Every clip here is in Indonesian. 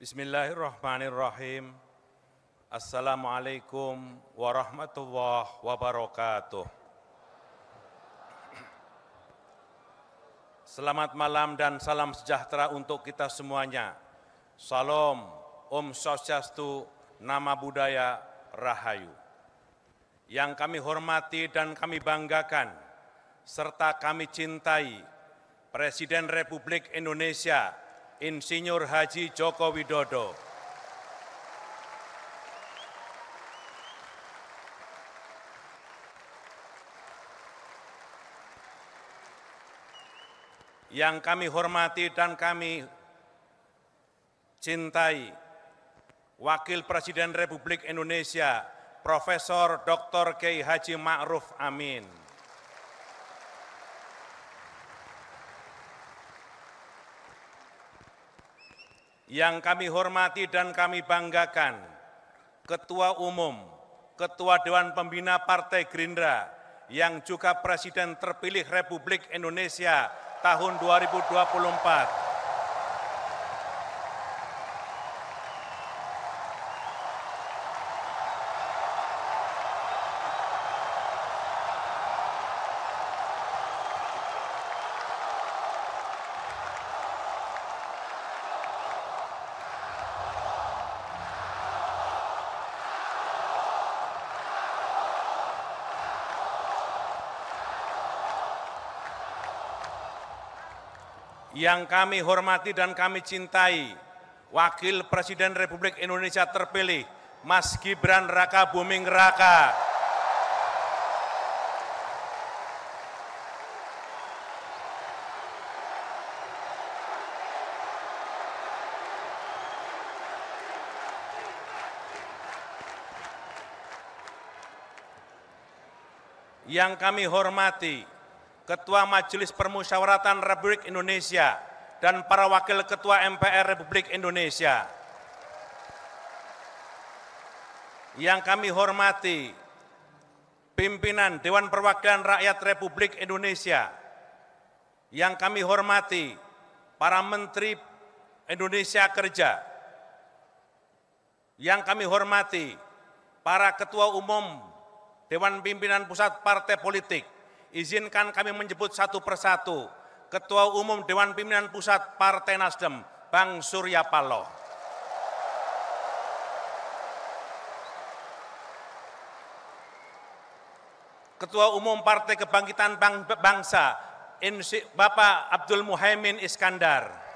Bismillahirrahmanirrahim. Assalamualaikum warahmatullahi wabarakatuh. Selamat malam dan salam sejahtera untuk kita semuanya. Salam, Om Swastiastu, Nama Budaya, Rahayu. Yang kami hormati dan kami banggakan, serta kami cintai, Presiden Republik Indonesia, Insinyur Haji Joko Widodo, yang kami hormati dan kami cintai, Wakil Presiden Republik Indonesia, Profesor Dr. Kiai Haji Ma'ruf Amin, yang kami hormati dan kami banggakan, Ketua Umum, Ketua Dewan Pembina Partai Gerindra, yang juga Presiden terpilih Republik Indonesia tahun 2024. Yang kami hormati dan kami cintai, Wakil Presiden Republik Indonesia terpilih, Mas Gibran Raka Buming Raka. Yang kami hormati, Ketua Majelis Permusyawaratan Republik Indonesia dan para Wakil Ketua MPR Republik Indonesia. Yang kami hormati, pimpinan Dewan Perwakilan Rakyat Republik Indonesia. Yang kami hormati, para Menteri Indonesia Kerja. Yang kami hormati, para Ketua Umum Dewan Pimpinan Pusat Partai Politik. Izinkan kami menyebut satu persatu. Ketua Umum Dewan Pimpinan Pusat Partai Nasdem, Bang Surya Paloh. Ketua Umum Partai Kebangkitan Bangsa, Bapak Abdul Muhaimin Iskandar.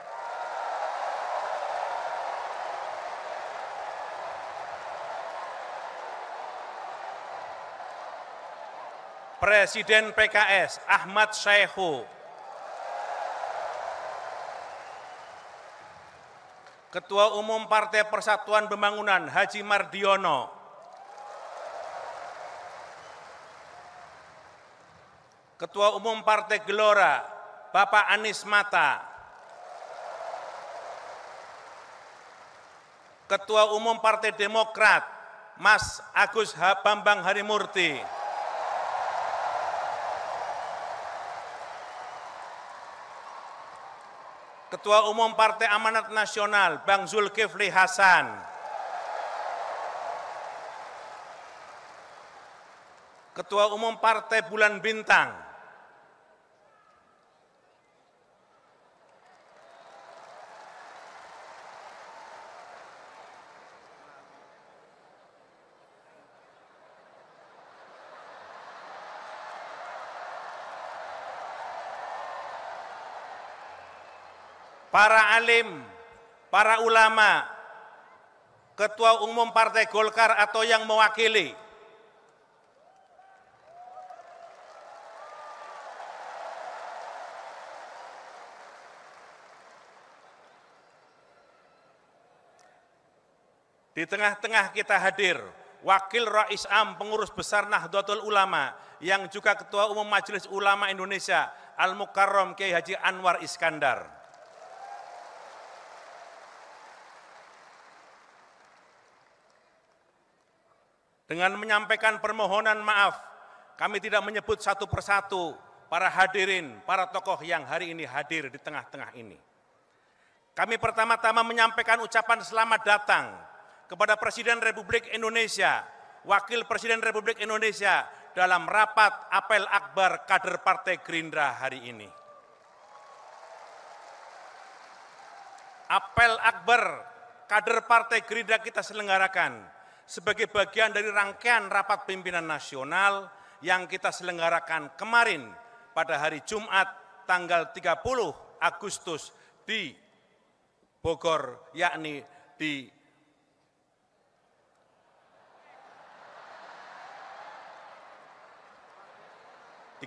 Presiden PKS Ahmad Syaihu, Ketua Umum Partai Persatuan Pembangunan Haji Mardiono, Ketua Umum Partai Gelora Bapak Anies Mata, Ketua Umum Partai Demokrat Mas Agus Bambang Harimurti, Ketua Umum Partai Amanat Nasional, Bang Zulkifli Hasan. Ketua Umum Partai Bulan Bintang. Para alim, para ulama, Ketua Umum Partai Golkar atau yang mewakili, di tengah-tengah kita hadir Wakil Rais Am Pengurus Besar Nahdlatul Ulama yang juga Ketua Umum Majelis Ulama Indonesia Al-Mukarram Kiai Haji Anwar Iskandar. Dengan menyampaikan permohonan maaf, kami tidak menyebut satu persatu para hadirin, para tokoh yang hari ini hadir di tengah-tengah ini. Kami pertama-tama menyampaikan ucapan selamat datang kepada Presiden Republik Indonesia, Wakil Presiden Republik Indonesia dalam rapat apel akbar kader Partai Gerindra hari ini. Apel akbar kader Partai Gerindra kita selenggarakan sebagai bagian dari rangkaian rapat pimpinan nasional yang kita selenggarakan kemarin pada hari Jumat tanggal 30 Agustus di Bogor, yakni di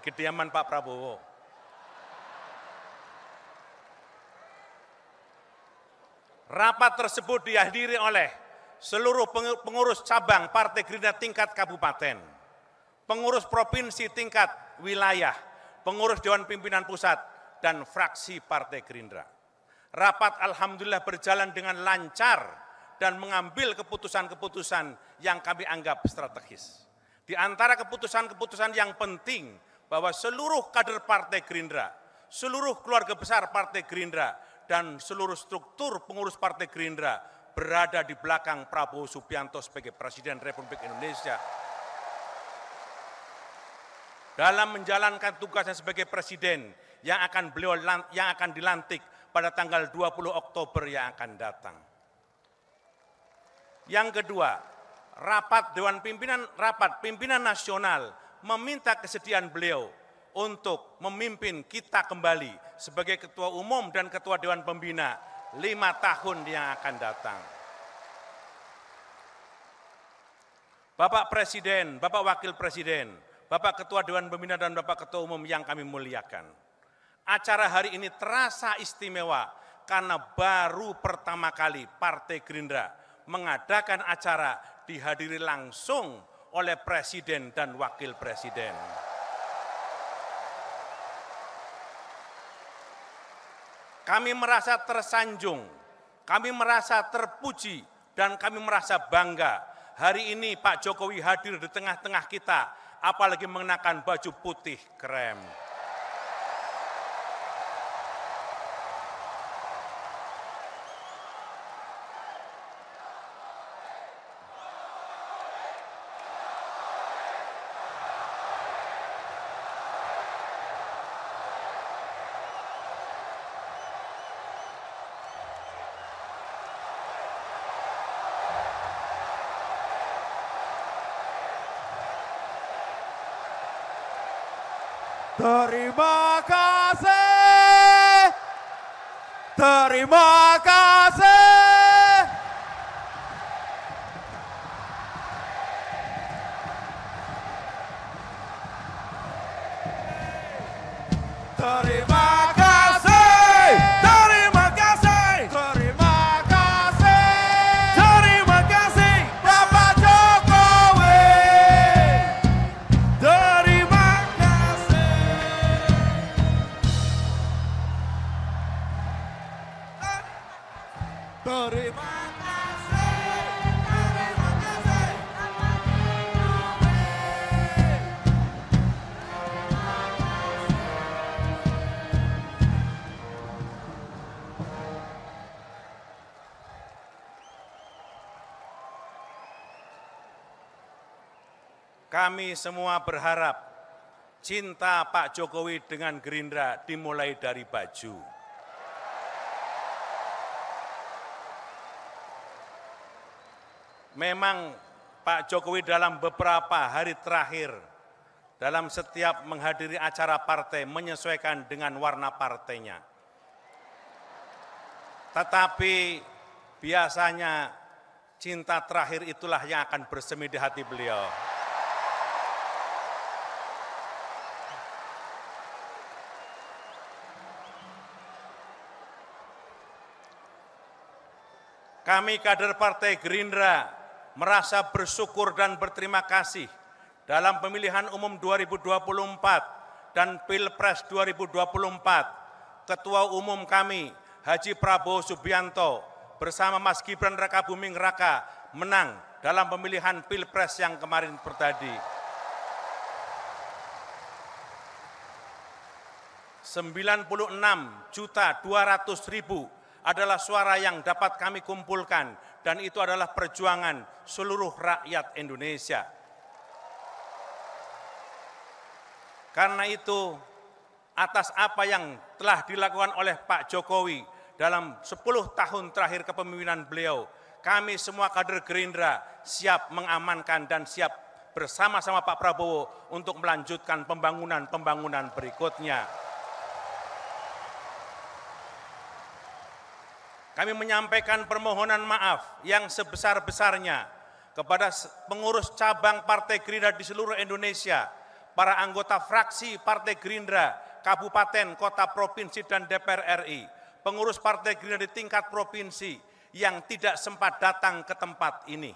kediaman Pak Prabowo. Rapat tersebut dihadiri oleh seluruh pengurus cabang Partai Gerindra tingkat kabupaten, pengurus provinsi tingkat wilayah, pengurus Dewan Pimpinan Pusat, dan fraksi Partai Gerindra. Rapat alhamdulillah berjalan dengan lancar dan mengambil keputusan-keputusan yang kami anggap strategis. Di antara keputusan-keputusan yang penting bahwa seluruh kader Partai Gerindra, seluruh keluarga besar Partai Gerindra, dan seluruh struktur pengurus Partai Gerindra berada di belakang Prabowo Subianto sebagai Presiden Republik Indonesia dalam menjalankan tugasnya sebagai Presiden yang akan dilantik pada tanggal 20 Oktober yang akan datang. Yang kedua, rapat pimpinan nasional meminta kesediaan beliau untuk memimpin kita kembali sebagai Ketua Umum dan Ketua Dewan Pembina 5 tahun yang akan datang. Bapak Presiden, Bapak Wakil Presiden, Bapak Ketua Dewan Pembina dan Bapak Ketua Umum yang kami muliakan. Acara hari ini terasa istimewa karena baru pertama kali Partai Gerindra mengadakan acara dihadiri langsung oleh Presiden dan Wakil Presiden. Kami merasa tersanjung, kami merasa terpuji, dan kami merasa bangga. Hari ini Pak Jokowi hadir di tengah-tengah kita, apalagi mengenakan baju putih krem. Terima kasih. Terima kasih. Terima kasih. Terima kasih. Terima kasih. Terima kasih Bapak Jokowi. Terima kasih. Terima kasih. Terima kasih Bapak Jokowi. Kami semua berharap cinta Pak Jokowi dengan Gerindra dimulai dari baju. Memang Pak Jokowi dalam beberapa hari terakhir, dalam setiap menghadiri acara partai menyesuaikan dengan warna partainya. Tetapi biasanya cinta terakhir itulah yang akan bersemi di hati beliau. Kami kader Partai Gerindra merasa bersyukur dan berterima kasih dalam pemilihan umum 2024 dan Pilpres 2024. Ketua Umum kami, Haji Prabowo Subianto, bersama Mas Gibran Rakabuming Raka menang dalam pemilihan Pilpres yang kemarin terjadi. 96.200.420 adalah suara yang dapat kami kumpulkan, dan itu adalah perjuangan seluruh rakyat Indonesia. Karena itu, atas apa yang telah dilakukan oleh Pak Jokowi dalam 10 tahun terakhir kepemimpinan beliau, kami semua kader Gerindra siap mengamankan dan siap bersama-sama Pak Prabowo untuk melanjutkan pembangunan berikutnya. Kami menyampaikan permohonan maaf yang sebesar-besarnya kepada pengurus cabang Partai Gerindra di seluruh Indonesia, para anggota fraksi Partai Gerindra, kabupaten, kota, provinsi, dan DPR RI, pengurus Partai Gerindra di tingkat provinsi yang tidak sempat datang ke tempat ini.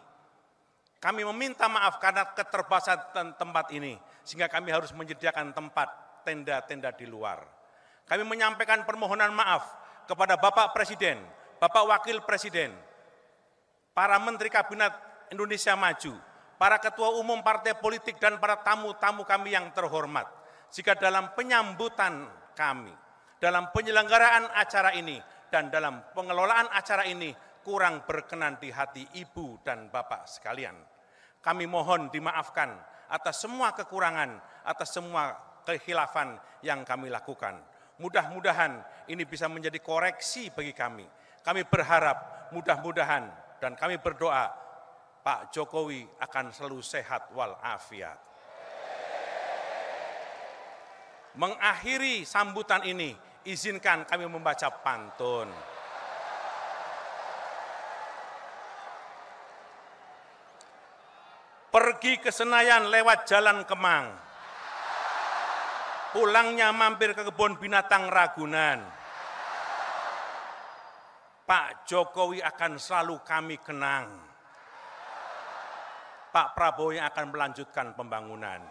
Kami meminta maaf karena keterbatasan tempat ini, sehingga kami harus menyediakan tempat tenda-tenda di luar. Kami menyampaikan permohonan maaf kepada Bapak Presiden, Bapak Wakil Presiden, para Menteri Kabinet Indonesia Maju, para Ketua Umum Partai Politik, dan para tamu-tamu kami yang terhormat, jika dalam penyambutan kami, dalam penyelenggaraan acara ini, dan dalam pengelolaan acara ini kurang berkenan di hati Ibu dan Bapak sekalian. Kami mohon dimaafkan atas semua kekurangan, atas semua kekhilafan yang kami lakukan. Mudah-mudahan ini bisa menjadi koreksi bagi kami. Kami berharap mudah-mudahan dan kami berdoa Pak Jokowi akan selalu sehat walafiat. Mengakhiri sambutan ini, izinkan kami membaca pantun. Pergi ke Senayan lewat Jalan Kemang, pulangnya mampir ke kebun binatang Ragunan. Pak Jokowi akan selalu kami kenang. Pak Prabowo yang akan melanjutkan pembangunan.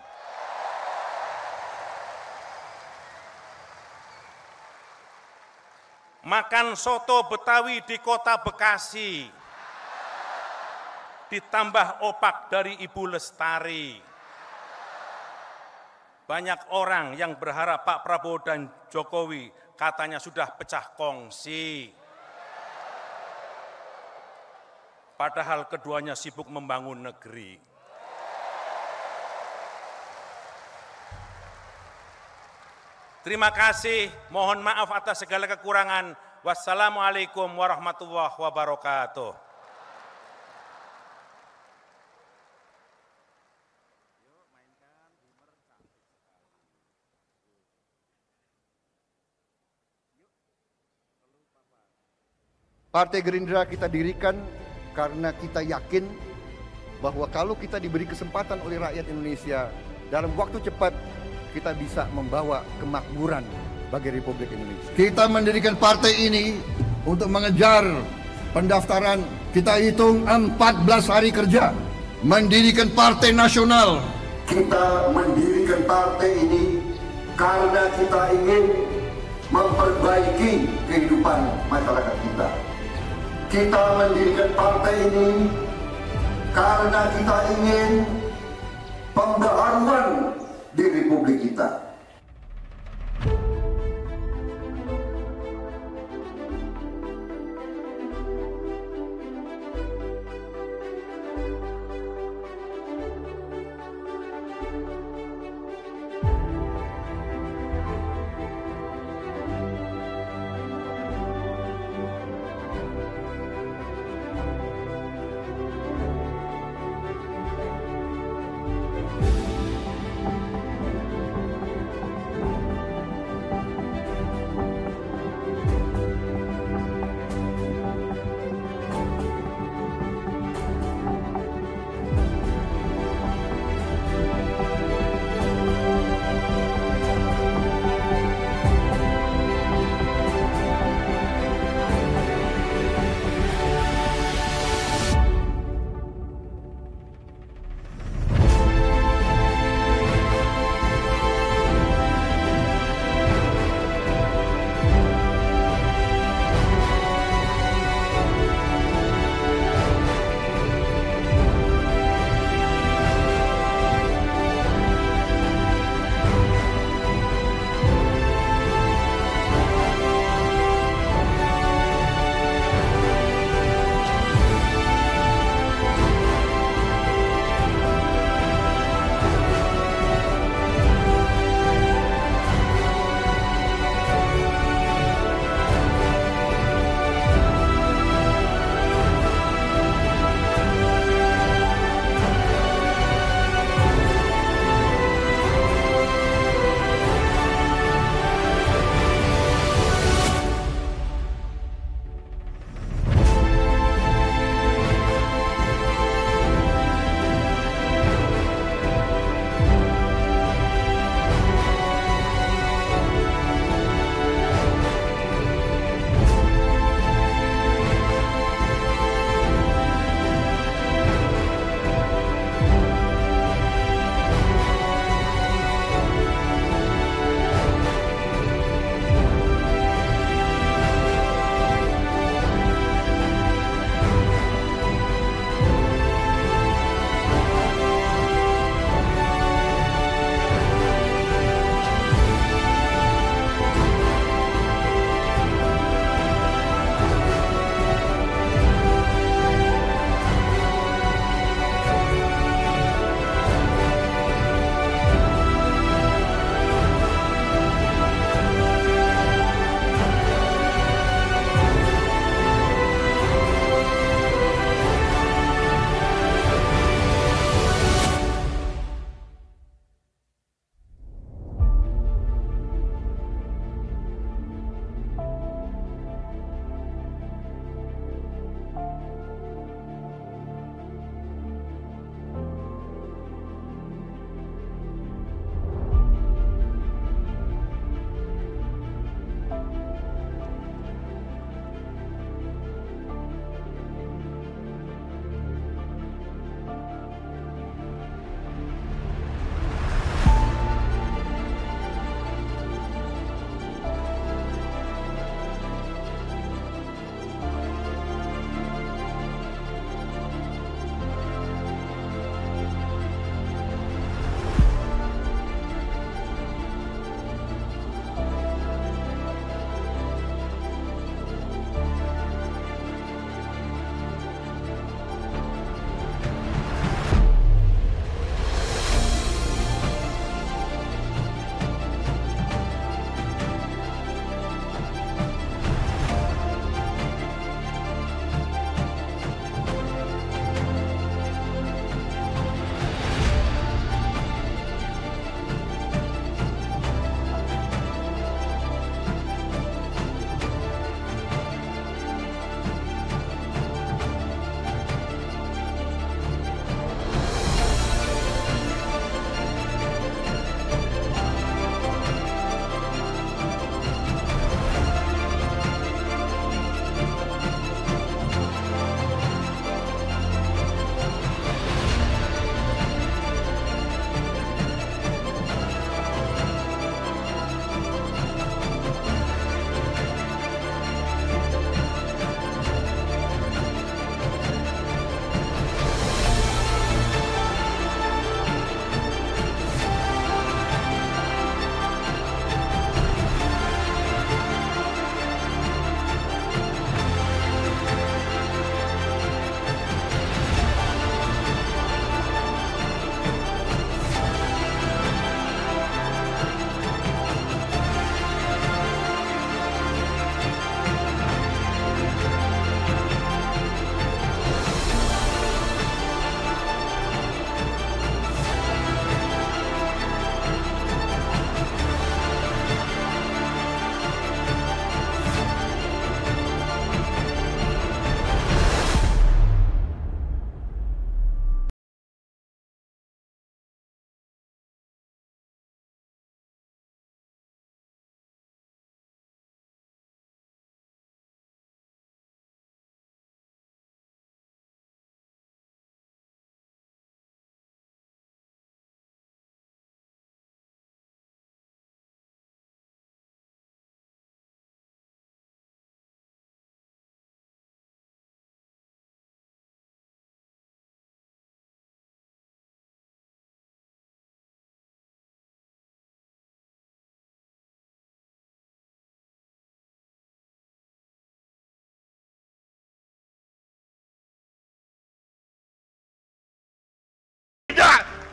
Makan soto Betawi di kota Bekasi, ditambah opak dari Ibu Lestari. Banyak orang yang berharap Pak Prabowo dan Jokowi katanya sudah pecah kongsi. Padahal keduanya sibuk membangun negeri. Terima kasih, mohon maaf atas segala kekurangan. Wassalamualaikum warahmatullahi wabarakatuh. Partai Gerindra kita dirikan karena kita yakin bahwa kalau kita diberi kesempatan oleh rakyat Indonesia, dalam waktu cepat kita bisa membawa kemakmuran bagi Republik Indonesia. Kita mendirikan partai ini untuk mengejar pendaftaran, kita hitung 14 hari kerja, mendirikan partai nasional. Kita mendirikan partai ini karena kita ingin memperbaiki kehidupan masyarakat kita. Kita mendirikan partai ini karena kita ingin pembaharuan di Republik kita.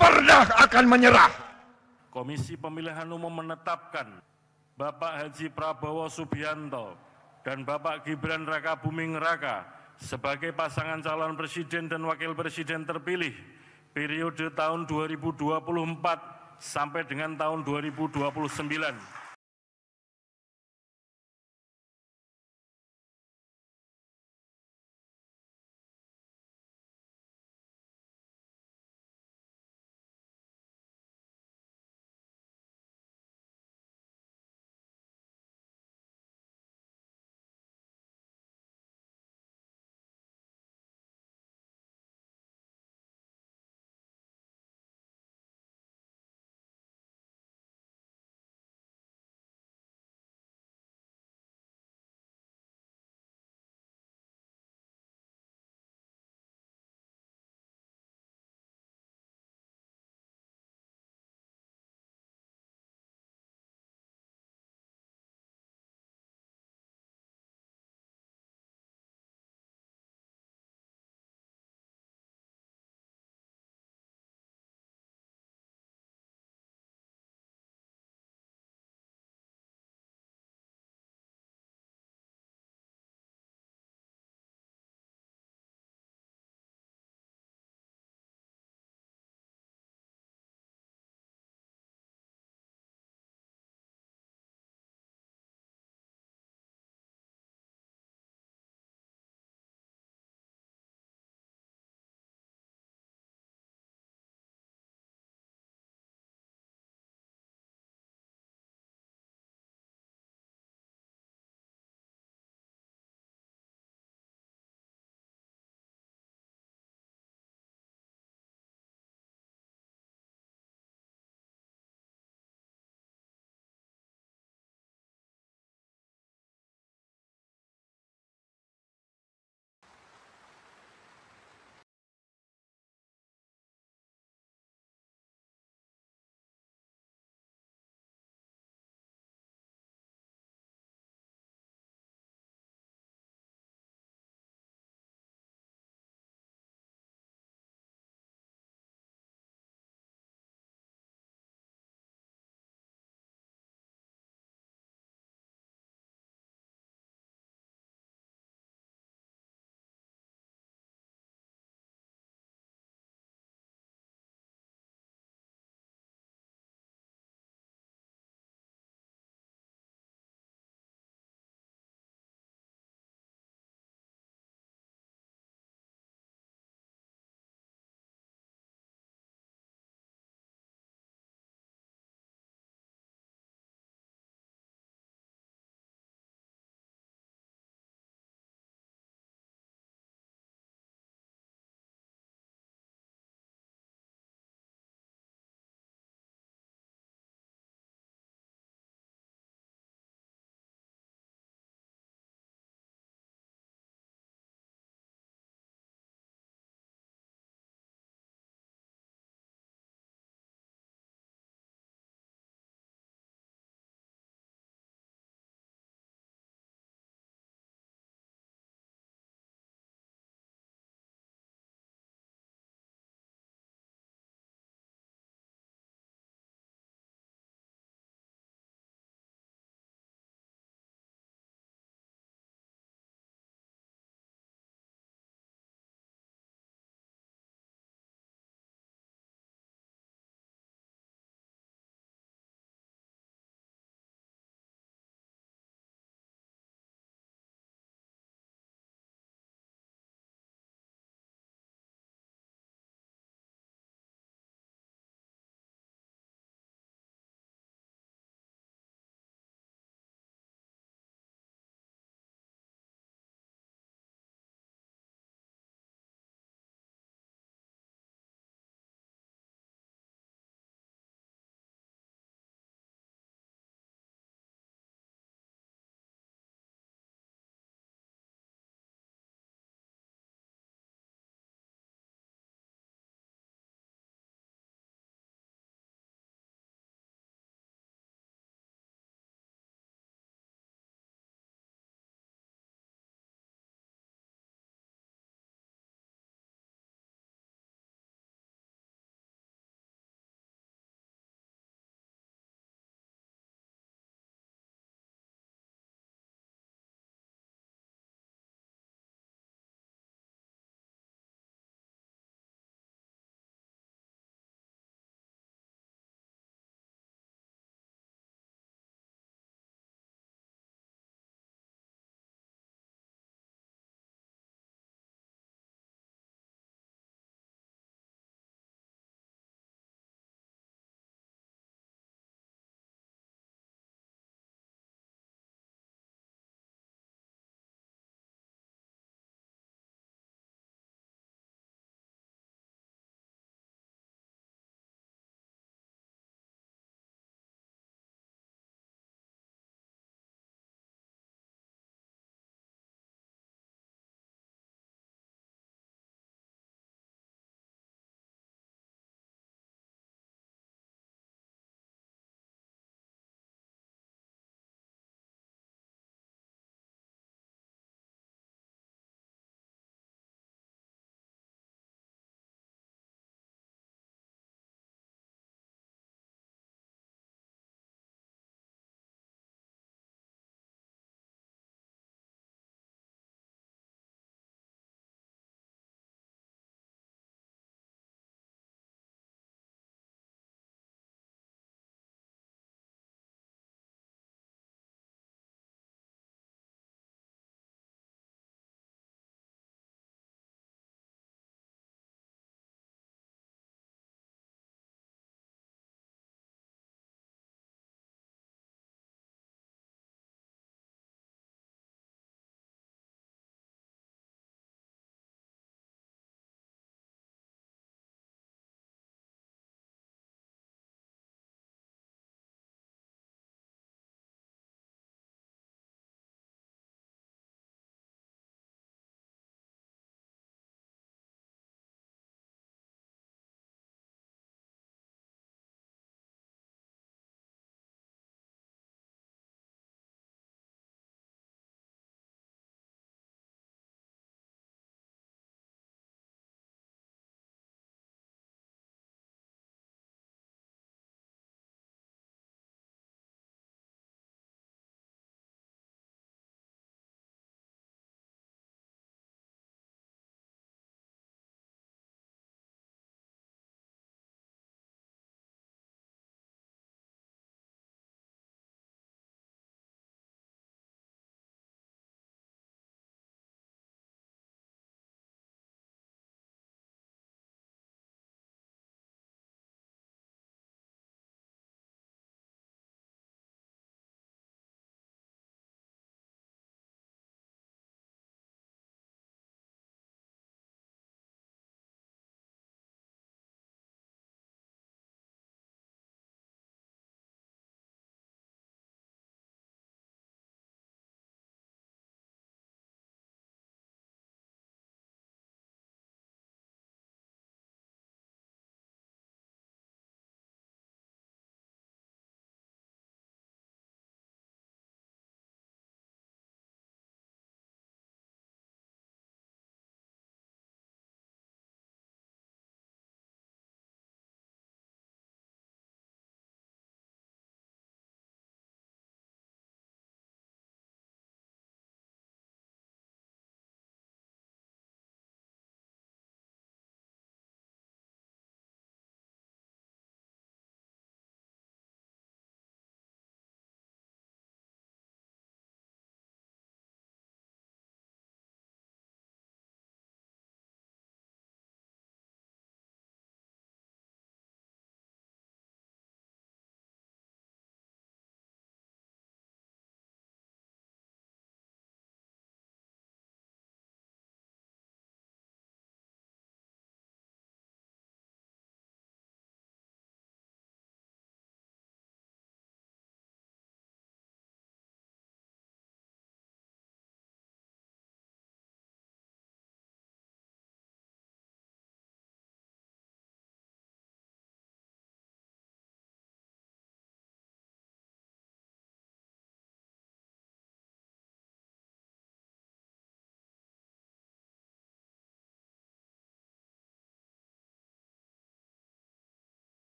pernah akan menyerah. Komisi Pemilihan Umum menetapkan Bapak Haji Prabowo Subianto dan Bapak Gibran Rakabuming Raka sebagai pasangan calon presiden dan wakil presiden terpilih periode tahun 2024 sampai dengan tahun 2029.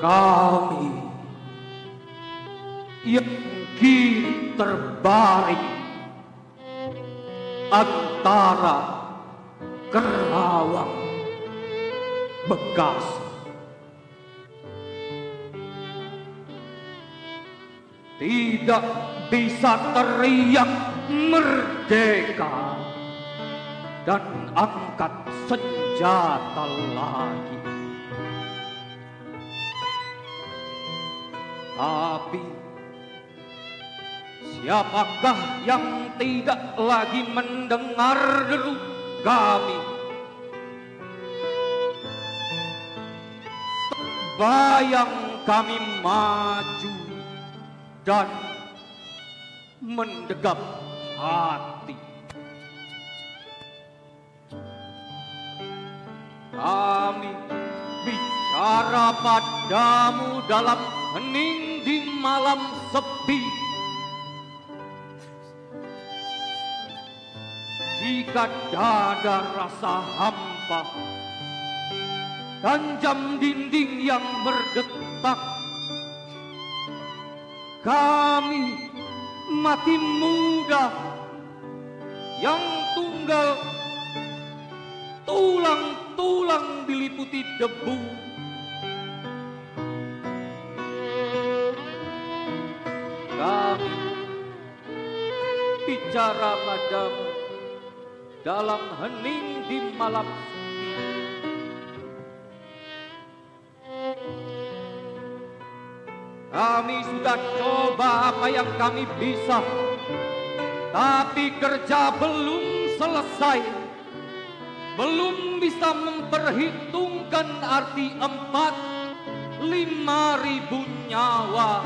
kami yang kini terbaring antara Kerawang, Bekasi. Tidak bisa teriak merdeka dan angkat senjata lagi. Tapi siapakah yang tidak lagi mendengar deru kami? Terbayang kami maju dan mendegap hati. Kami bicara padamu dalam hening di malam sepi. Jika dada rasa hampa dan jam dinding yang berdetak, kami mati muda yang tunggal, tulang-tulang diliputi debu. Kami bicara padamu dalam hening di malam sepi. Kami sudah coba apa yang kami bisa, tapi kerja belum selesai. Belum bisa memperhitungkan arti 4.000-5.000 nyawa.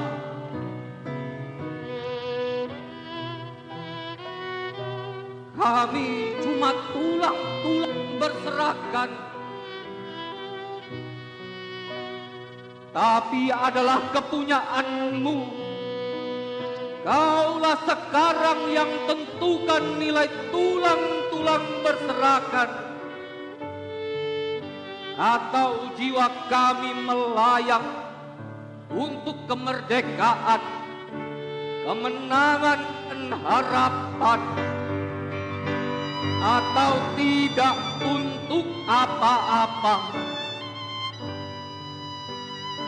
Kami cuma tulang-tulang berserakan, tapi adalah kepunyaanmu. Kaulah sekarang yang tentukan nilai tulang-tulang berserakan, atau jiwa kami melayang untuk kemerdekaan, kemenangan dan harapan, atau tidak untuk apa-apa.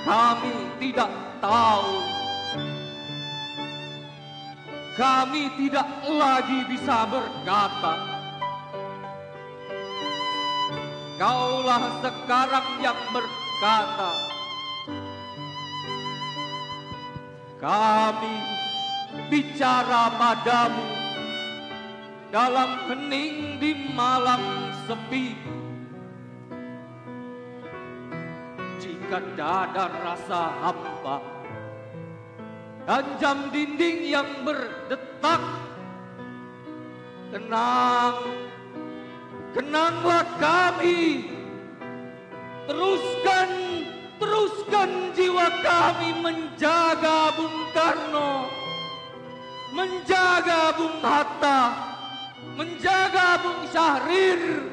Kami tidak tahu. Kami tidak lagi bisa berkata. Kaulah sekarang yang berkata. Kami bicara padamu dalam hening di malam sepi. Jika dada rasa hampa dan jam dinding yang berdetak, kenanglah kami. Teruskan jiwa kami menjaga Bung Karno, menjaga Bung Hatta, menjaga Bung Syahrir.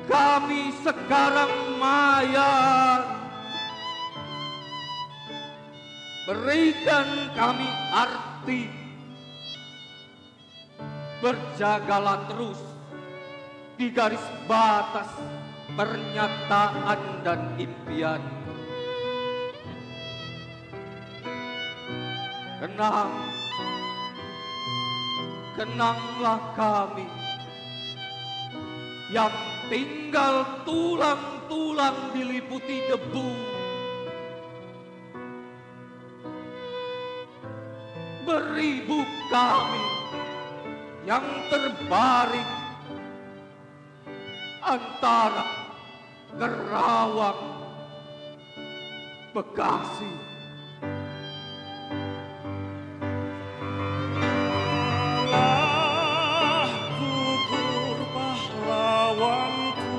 Kami sekarang mayat. Berikan kami arti. Berjagalah terus di garis batas pernyataan dan impian. Kenanglah kami yang tinggal tulang-tulang diliputi debu. Beribu kami yang terbaring antara Kerawang, Bekasi. Gugur pahlawanku,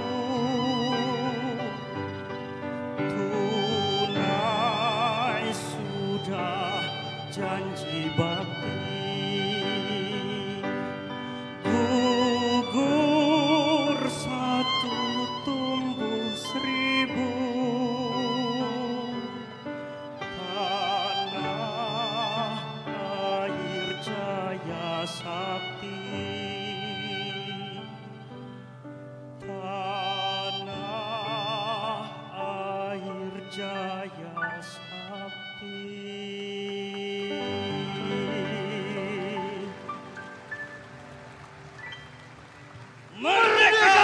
tunai sudah janji bakti. Gugur satu tumbuh tanah air jaya sakti. Merdeka!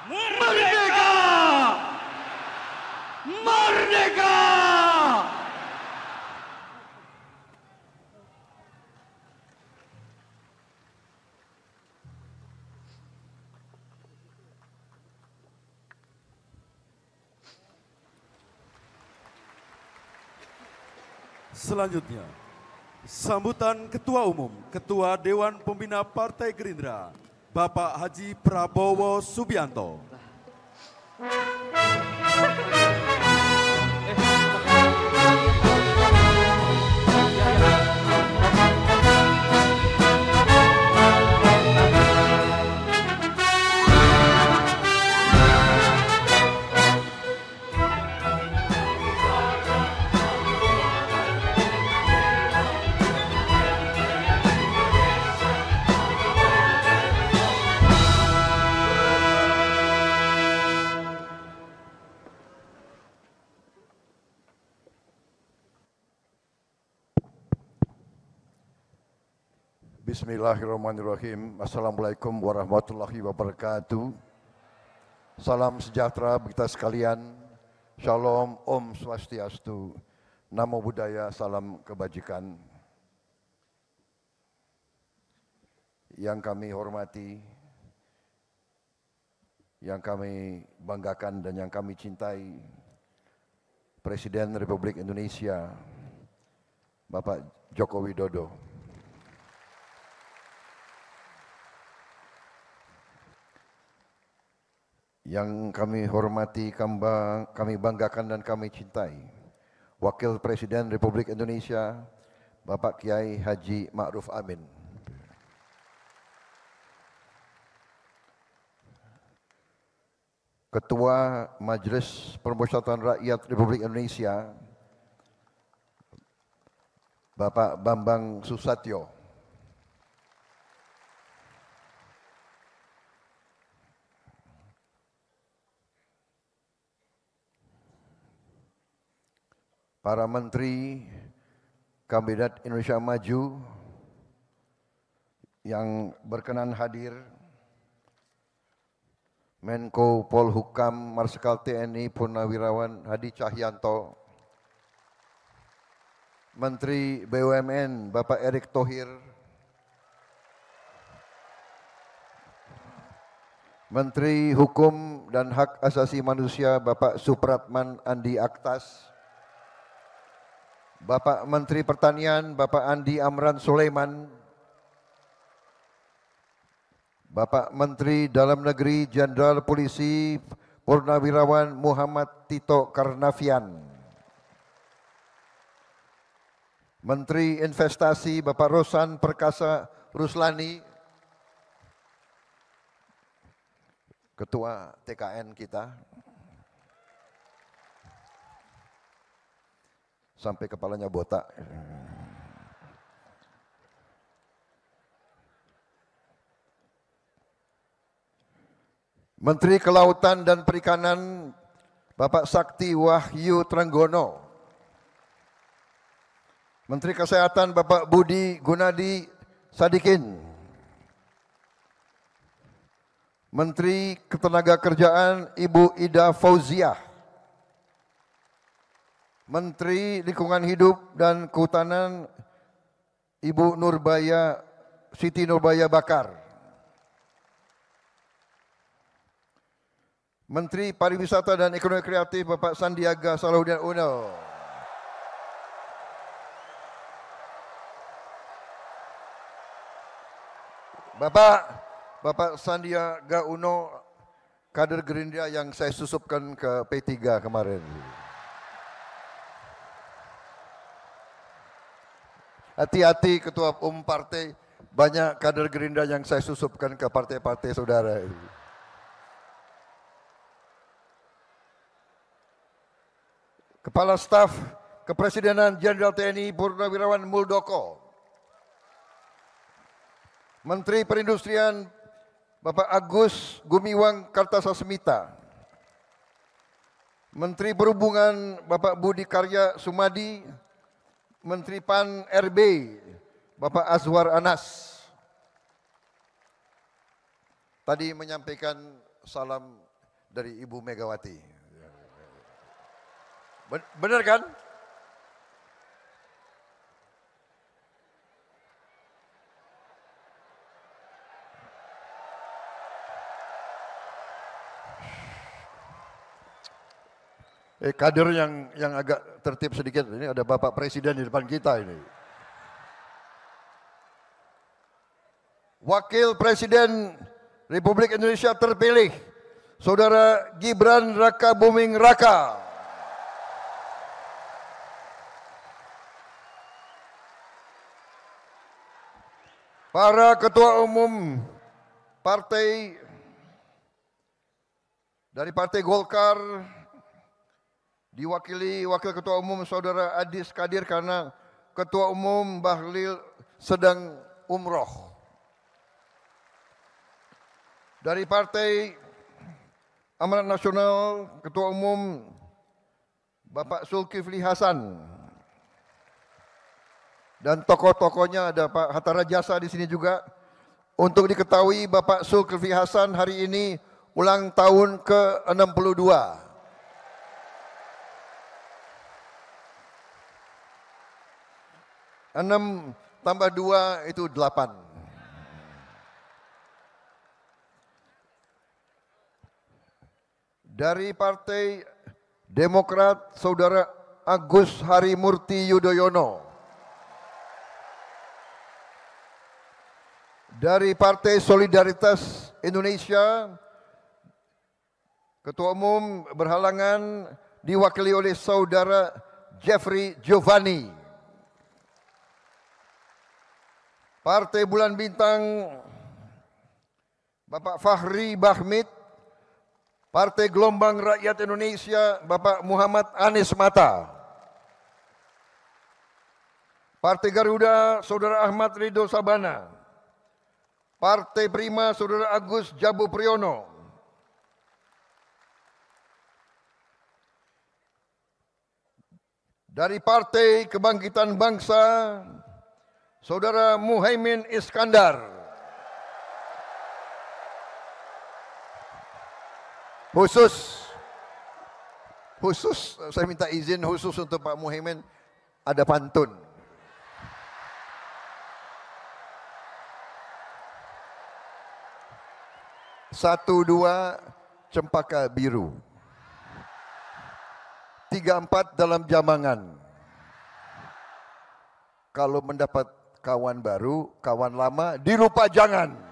Merdeka! Merdeka! Selanjutnya, sambutan Ketua Umum, Ketua Dewan Pembina Partai Gerindra, Bapak Haji Prabowo Subianto. Bismillahirrahmanirrahim. Assalamualaikum warahmatullahi wabarakatuh. Salam sejahtera bagi kita sekalian. Shalom, Om Swastiastu, Namo Buddhaya, salam kebajikan. Yang kami hormati, yang kami banggakan dan yang kami cintai, Presiden Republik Indonesia, Bapak Joko Widodo. Yang kami hormati, kami banggakan dan kami cintai, Wakil Presiden Republik Indonesia, Bapak Kiai Haji Ma'ruf Amin. Ketua Majelis Permusyawaratan Rakyat Republik Indonesia, Bapak Bambang Susatyo. Para Menteri Kabinet Indonesia Maju yang berkenan hadir, Menko Polhukam Marsikal TNI Purnawirawan Hadi Cahyanto, Menteri BUMN Bapak Erick Thohir, Menteri Hukum dan Hak Asasi Manusia Bapak Supratman Andi Aktas, Bapak Menteri Pertanian Bapak Andi Amran Sulaiman, Bapak Menteri Dalam Negeri Jenderal Polisi Purnawirawan Muhammad Tito Karnavian, Menteri Investasi Bapak Rosan Perkasa Ruslani, Ketua TKN kita, sampai kepalanya botak. Menteri Kelautan dan Perikanan Bapak Sakti Wahyu Trenggono, Menteri Kesehatan Bapak Budi Gunadi Sadikin, Menteri Ketenagakerjaan Ibu Ida Fauziah, Menteri Lingkungan Hidup dan Kehutanan Ibu Siti Nurbaya Bakar, Menteri Pariwisata dan Ekonomi Kreatif Bapak Sandiaga Salahuddin Uno, Bapak Sandiaga Uno, kader Gerindra yang saya susupkan ke P3 kemarin. Hati-hati Ketua Umum Partai, banyak kader Gerindra yang saya susupkan ke partai-partai saudara. Kepala Staf Kepresidenan Jenderal TNI Purnawirawan Muldoko, Menteri Perindustrian Bapak Agus Gumiwang Kartasasmita, Menteri Perhubungan Bapak Budi Karya Sumadi, Menteri PAN RB Bapak Azwar Anas. Tadi menyampaikan salam dari Ibu Megawati. Benar kan? Kader yang agak tertib sedikit, ini ada Bapak Presiden di depan kita ini. Wakil Presiden Republik Indonesia terpilih, Saudara Gibran Raka Buming Raka. Para Ketua Umum Partai dari Partai Golkar, diwakili Wakil Ketua Umum Saudara Adis Kadir karena Ketua Umum Bahlil sedang umroh. Dari Partai Amanat Nasional, Ketua Umum Bapak Zulkifli Hasan. Dan tokoh-tokohnya ada Pak Hatta Rajasa di sini juga. Untuk diketahui Bapak Zulkifli Hasan hari ini ulang tahun ke-62. 6 tambah 2 itu 8. Dari Partai Demokrat, Saudara Agus Harimurti Yudhoyono. Dari Partai Solidaritas Indonesia, Ketua Umum berhalangan diwakili oleh Saudara Jeffrey Giovanni. Partai Bulan Bintang, Bapak Fahri Bahmid. Partai Gelombang Rakyat Indonesia, Bapak Muhammad Anies Mata. Partai Garuda, Saudara Ahmad Ridho Sabana. Partai Prima, Saudara Agus Jabu Priyono. Dari Partai Kebangkitan Bangsa, Saudara Muhaimin Iskandar. Khusus saya minta izin khusus untuk Pak Muhaimin, ada pantun. Satu dua cempaka biru, 3 4 dalam jamangan. Kalau mendapat kawan baru, kawan lama dilupa jangan.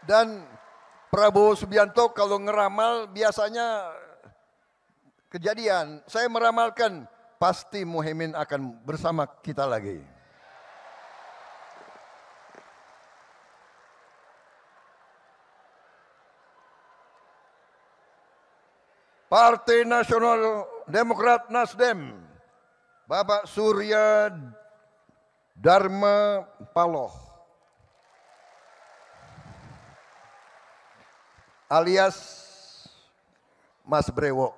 Dan Prabowo Subianto kalau ngeramal biasanya kejadian. Saya meramalkan pasti Muhaimin akan bersama kita lagi. Partai Nasional Demokrat Nasdem, Bapak Surya Dharma Paloh, alias Mas Brewo.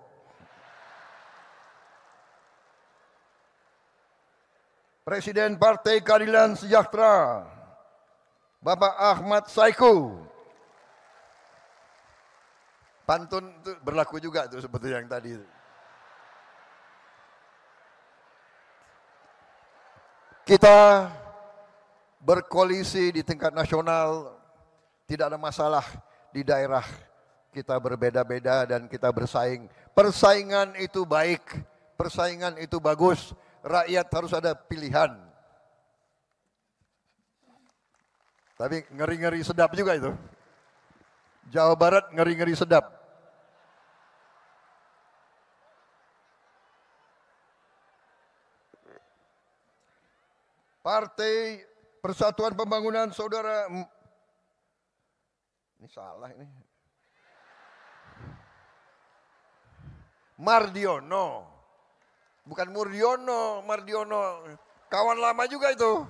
Presiden Partai Keadilan Sejahtera, Bapak Ahmad Saiku. Pantun itu berlaku juga tuh seperti yang tadi. Kita berkoalisi di tingkat nasional, tidak ada masalah. Di daerah kita berbeda-beda dan kita bersaing. Persaingan itu baik, persaingan itu bagus. Rakyat harus ada pilihan. Tapi ngeri-ngeri sedap juga itu. Jawa Barat ngeri-ngeri sedap. Partai Persatuan Pembangunan Saudara, ini salah ini, Mardiono, bukan Murdiono, Mardiono. Kawan lama juga itu.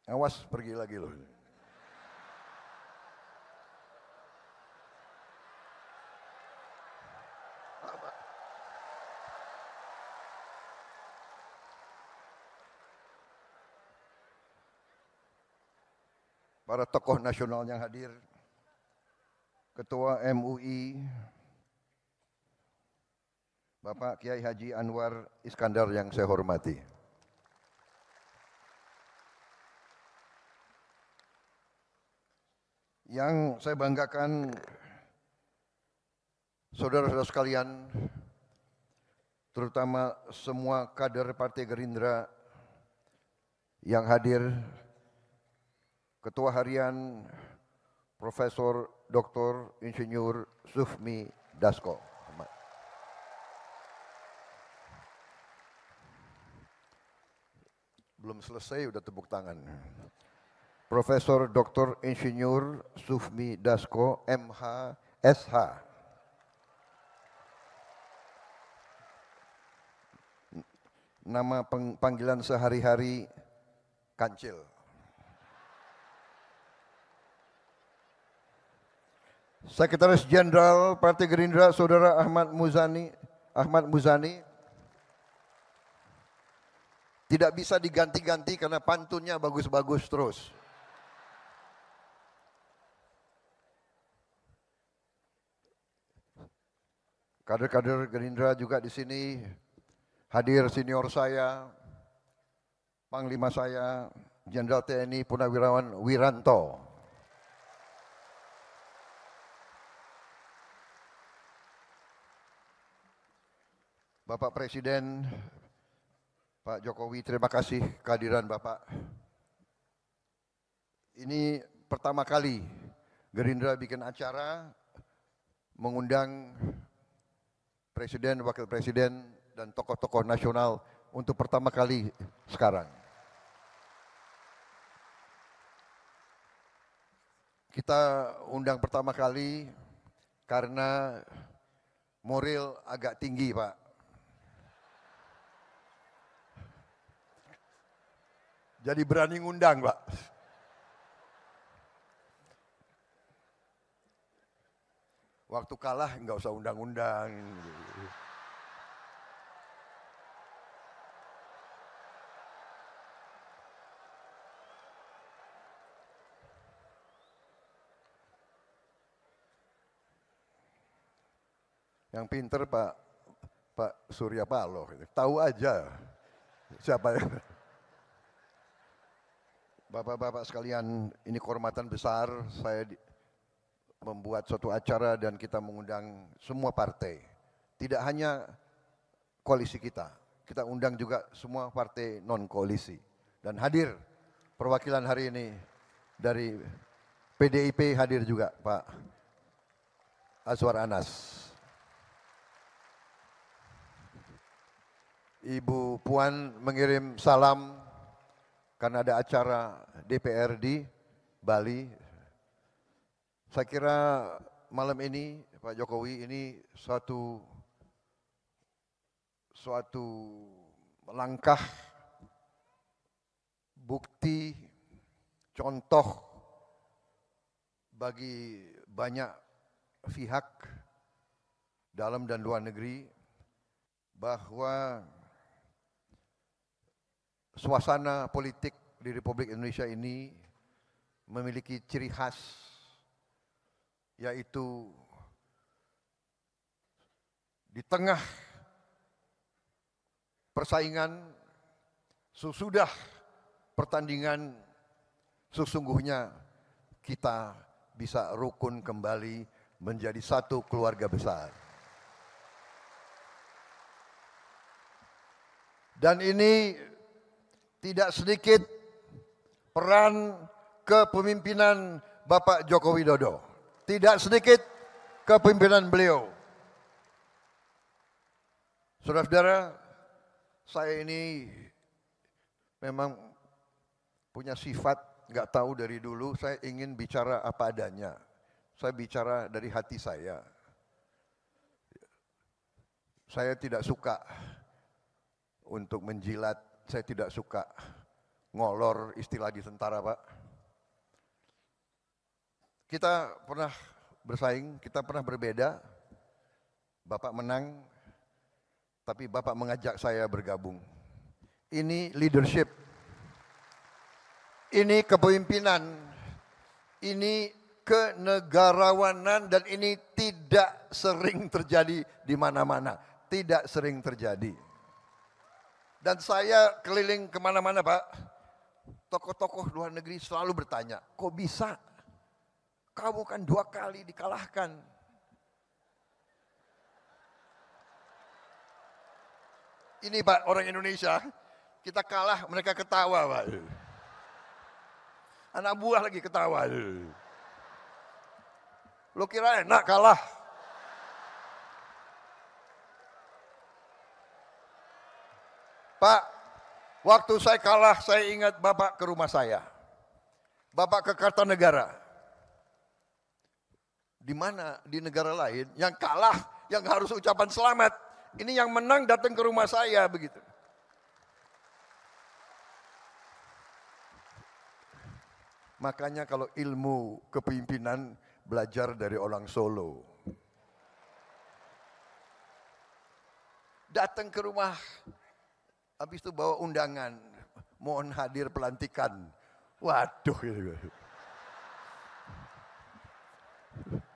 Awas pergi lagi loh. Para tokoh nasional yang hadir, Ketua MUI, Bapak Kiai Haji Anwar Iskandar yang saya hormati. Yang saya banggakan, saudara-saudara sekalian, terutama semua kader Partai Gerindra yang hadir, Ketua Harian Profesor Dr. Insinyur Sufmi Dasko. Belum selesai udah tepuk tangan. Profesor Dr. Insinyur Sufmi Dasko, MH, SH. Nama panggilan sehari-hari Kancil. Sekretaris Jenderal Partai Gerindra Saudara Ahmad Muzani tidak bisa diganti-ganti karena pantunnya bagus-bagus terus. Kader-kader Gerindra juga di sini hadir, senior saya, Panglima saya, Jenderal TNI Purnawirawan Wiranto. Bapak Presiden, Pak Jokowi, terima kasih kehadiran Bapak. Ini pertama kali Gerindra bikin acara mengundang Presiden, Wakil Presiden, dan tokoh-tokoh nasional untuk pertama kali sekarang. Kita undang pertama kali karena moral agak tinggi, Pak. Jadi berani ngundang, Pak. Waktu kalah nggak usah undang-undang. Yang pinter Pak Surya Paloh, tahu aja siapa yang. Bapak-bapak sekalian, ini kehormatan besar saya membuat suatu acara dan kita mengundang semua partai. Tidak hanya koalisi kita undang juga semua partai non-koalisi. Dan hadir perwakilan hari ini dari PDIP hadir juga Pak Azwar Anas. Ibu Puan mengirim salam karena ada acara DPR di Bali. Saya kira malam ini Pak Jokowi ini suatu langkah bukti contoh bagi banyak pihak dalam dan luar negeri bahwa suasana politik di Republik Indonesia ini memiliki ciri khas, yaitu di tengah persaingan, sesudah pertandingan, sesungguhnya kita bisa rukun kembali menjadi satu keluarga besar. Dan ini tidak sedikit peran kepemimpinan Bapak Joko Widodo. Tidak sedikit kepemimpinan beliau. Saudara-saudara, saya ini memang punya sifat, nggak tahu dari dulu, saya ingin bicara apa adanya. Saya bicara dari hati saya. Saya tidak suka untuk menjilat, saya tidak suka ngolor, istilah di tentara, Pak. Kita pernah bersaing, kita pernah berbeda. Bapak menang, tapi Bapak mengajak saya bergabung. Ini leadership, ini kepemimpinan, ini kenegarawanan, dan ini tidak sering terjadi di mana-mana, tidak sering terjadi. Dan saya keliling kemana-mana, Pak, tokoh-tokoh luar negeri selalu bertanya, kok bisa? Kamu kan 2 kali dikalahkan. Ini Pak, orang Indonesia, kita kalah, mereka ketawa, Pak. Anak buah lagi ketawa. Lo kira enak kalah? Pak, waktu saya kalah, saya ingat Bapak ke rumah saya. Bapak ke Kartanegara. Di mana di negara lain yang kalah, yang harus ucapan selamat. Ini yang menang datang ke rumah saya begitu. Makanya kalau ilmu kepemimpinan belajar dari orang Solo. Datang ke rumah, habis itu bawa undangan, mohon hadir pelantikan. Waduh, gitu.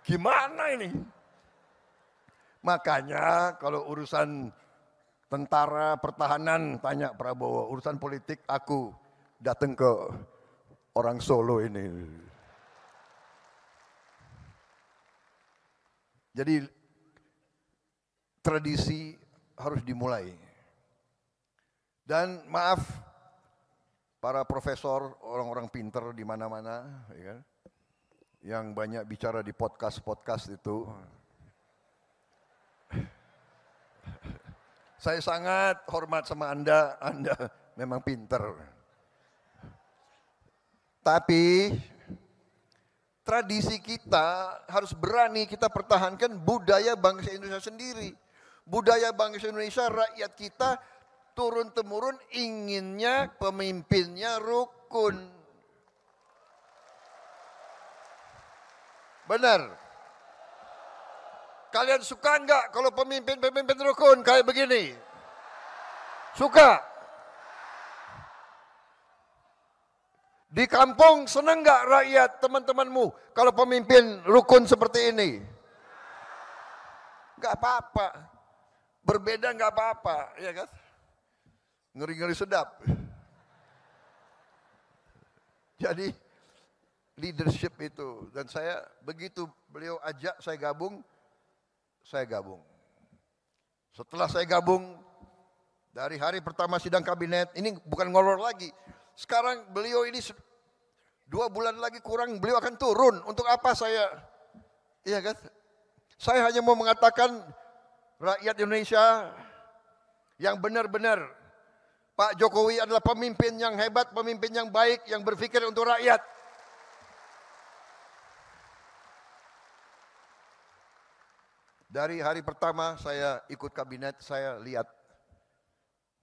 Gimana ini? Makanya kalau urusan tentara, pertahanan, tanya Prabowo. Urusan politik aku datang ke orang Solo ini. Jadi tradisi harus dimulai. Dan maaf para profesor, orang-orang pinter di mana-mana, ya kan? Yang banyak bicara di podcast-podcast itu. Saya sangat hormat sama Anda memang pinter. Tapi tradisi kita harus berani kita pertahankan budaya bangsa Indonesia sendiri. Budaya bangsa Indonesia, rakyat kita turun-temurun inginnya pemimpinnya rukun. Benar. Kalian suka enggak kalau pemimpin rukun kayak begini? Suka? Di kampung senang enggak rakyat teman-temanmu kalau pemimpin rukun seperti ini? Enggak apa-apa. Berbeda enggak apa-apa, ya kan? Ngeri-ngeri sedap. Jadi leadership itu, dan saya begitu beliau ajak saya gabung. Setelah saya gabung, dari hari pertama sidang kabinet, ini bukan ngolor lagi. Sekarang beliau ini 2 bulan lagi kurang, beliau akan turun. Untuk apa saya? Iya kan? Saya hanya mau mengatakan rakyat Indonesia yang benar-benar Pak Jokowi adalah pemimpin yang hebat, pemimpin yang baik, yang berpikir untuk rakyat. Dari hari pertama saya ikut kabinet, saya lihat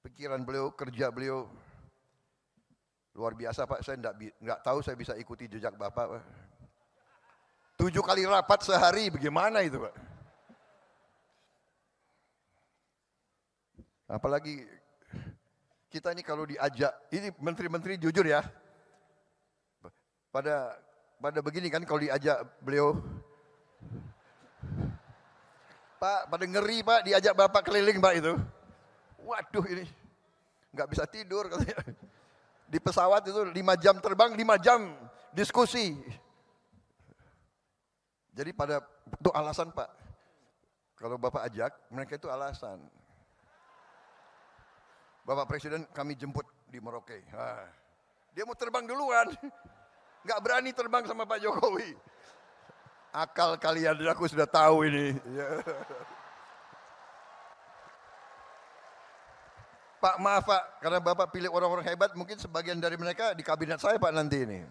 pikiran beliau, kerja beliau luar biasa, Pak. Saya enggak tahu saya bisa ikuti jejak Bapak, Pak. 7 kali rapat sehari, bagaimana itu, Pak? Apalagi kita ini kalau diajak, ini menteri-menteri jujur ya, pada begini kan kalau diajak beliau, Pak, pada ngeri Pak, diajak Bapak keliling Pak itu. Waduh ini, nggak bisa tidur katanya. Di pesawat itu 5 jam terbang, 5 jam diskusi. Jadi itu alasan Pak. Kalau Bapak ajak, mereka itu alasan. Bapak Presiden kami jemput di Merauke. Nah, dia mau terbang duluan. Nggak berani terbang sama Pak Jokowi. Akal kalian, aku sudah tahu ini. Pak maaf Pak, karena Bapak pilih orang-orang hebat, mungkin sebagian dari mereka di kabinet saya Pak nanti ini.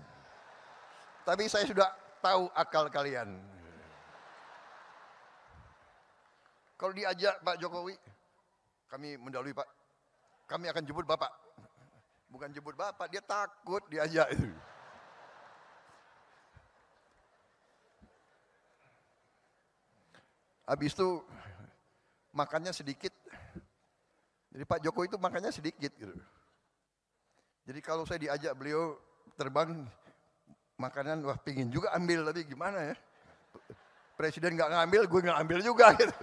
Tapi saya sudah tahu akal kalian. Kalau diajak Pak Jokowi, Kami mendahului Pak. Kami akan jemput Bapak. Bukan jemput Bapak, dia takut diajak itu. Habis itu makannya sedikit. Jadi Pak Jokowi itu makannya sedikit gitu. Jadi kalau saya diajak beliau terbang makanan, wah pingin juga ambil, tapi gimana ya? Presiden nggak ngambil, gue nggak ambil juga gitu.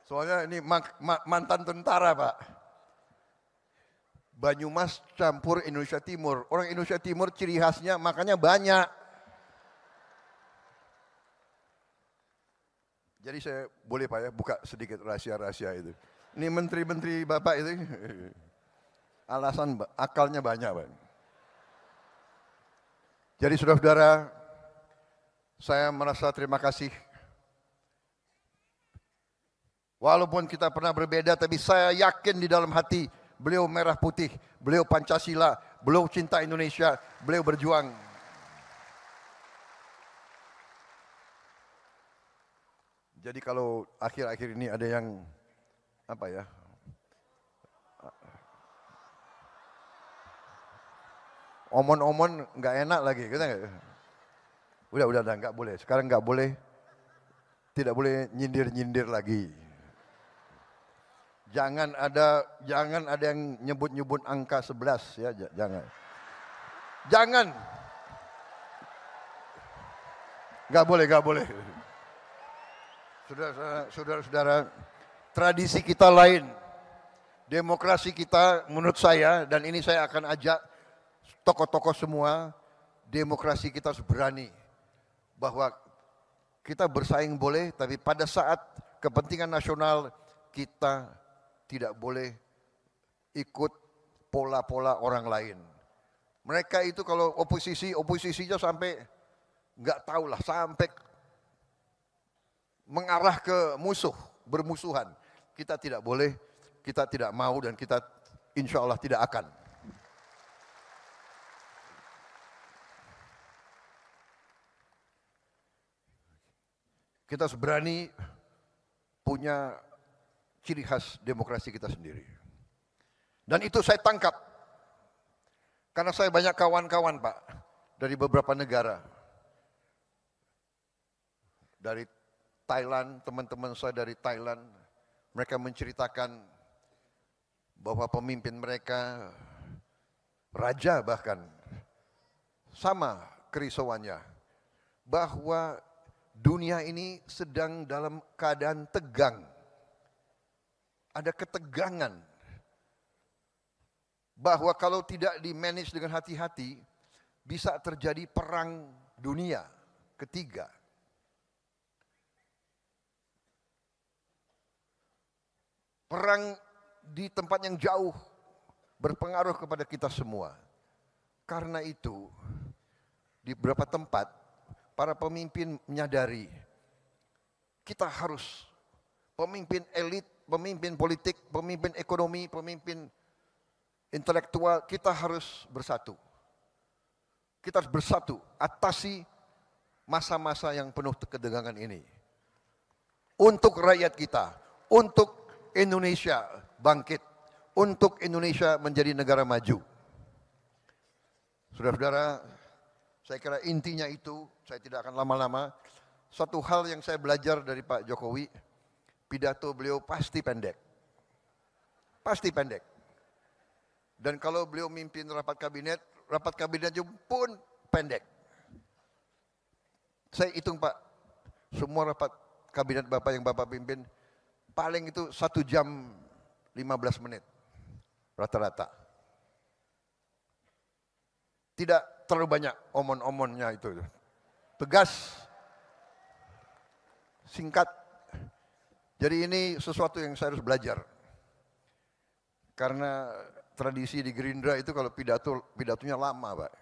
Soalnya ini mantan tentara Pak. Banyumas campur Indonesia Timur. Orang Indonesia Timur ciri khasnya makannya banyak. Jadi saya boleh Pak ya buka sedikit rahasia-rahasia itu. Ini menteri-menteri Bapak itu alasan akalnya banyak Pak. Jadi saudara-saudara, saya merasa terima kasih. Walaupun kita pernah berbeda, tapi saya yakin di dalam hati beliau merah putih, beliau Pancasila, beliau cinta Indonesia, beliau berjuang. Jadi kalau akhir-akhir ini ada yang apa ya? Omon-omon nggak enak lagi, kita nggak? Udah nggak boleh. Sekarang nggak boleh, tidak boleh nyindir-nyindir lagi. Jangan ada yang nyebut-nyebut angka 11 ya, jangan. Nggak boleh. Saudara-saudara, tradisi kita lain, demokrasi kita menurut saya, dan ini saya akan ajak tokoh-tokoh semua, demokrasi kita harus berani bahwa kita bersaing boleh, tapi pada saat kepentingan nasional kita tidak boleh ikut pola-pola orang lain. Mereka itu kalau oposisinya sampai nggak tahu lah, sampai mengarah ke bermusuhan. Kita tidak boleh, kita tidak mau, dan kita insya Allah tidak akan. Kita harus berani punya ciri khas demokrasi kita sendiri. Dan itu saya tangkap. Karena saya banyak kawan-kawan Pak, dari beberapa negara. Dari Thailand, teman-teman saya dari Thailand, mereka menceritakan bahwa pemimpin mereka, raja bahkan, sama kerisauannya, bahwa dunia ini sedang dalam keadaan tegang. Ada ketegangan bahwa kalau tidak di-manage dengan hati-hati bisa terjadi perang dunia ketiga. Perang di tempat yang jauh berpengaruh kepada kita semua. Karena itu di beberapa tempat para pemimpin menyadari kita harus pemimpin elit, pemimpin politik, pemimpin ekonomi, pemimpin intelektual, kita harus bersatu. Kita harus bersatu, atasi masa-masa yang penuh ketegangan ini. Untuk rakyat kita, untuk Indonesia bangkit, untuk Indonesia menjadi negara maju. Saudara-saudara, saya kira intinya itu, saya tidak akan lama-lama. Satu hal yang saya belajar dari Pak Jokowi, pidato beliau pasti pendek. Pasti pendek. Dan kalau beliau mimpin rapat kabinetnya pun pendek. Saya hitung Pak, semua rapat kabinet Bapak yang Bapak pimpin, paling itu 1 jam 15 menit. Rata-rata. Tidak terlalu banyak omon-omonnya itu. Tegas, singkat. Jadi ini sesuatu yang saya harus belajar. Karena tradisi di Gerindra itu kalau pidatonya lama, Pak.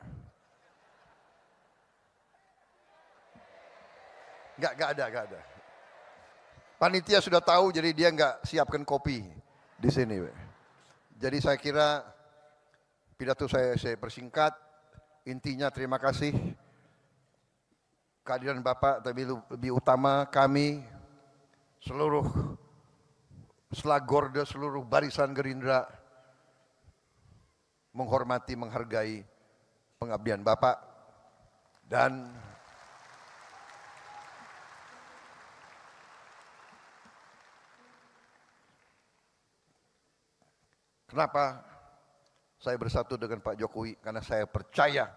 Nggak ada. Panitia sudah tahu, jadi dia nggak siapkan kopi di sini, Pak. Jadi saya kira pidato saya persingkat, intinya terima kasih kehadiran Bapak, tapi lebih utama kami seluruh Selagorde, seluruh barisan Gerindra menghormati, menghargai pengabdian Bapak, dan kenapa saya bersatu dengan Pak Jokowi? Karena saya percaya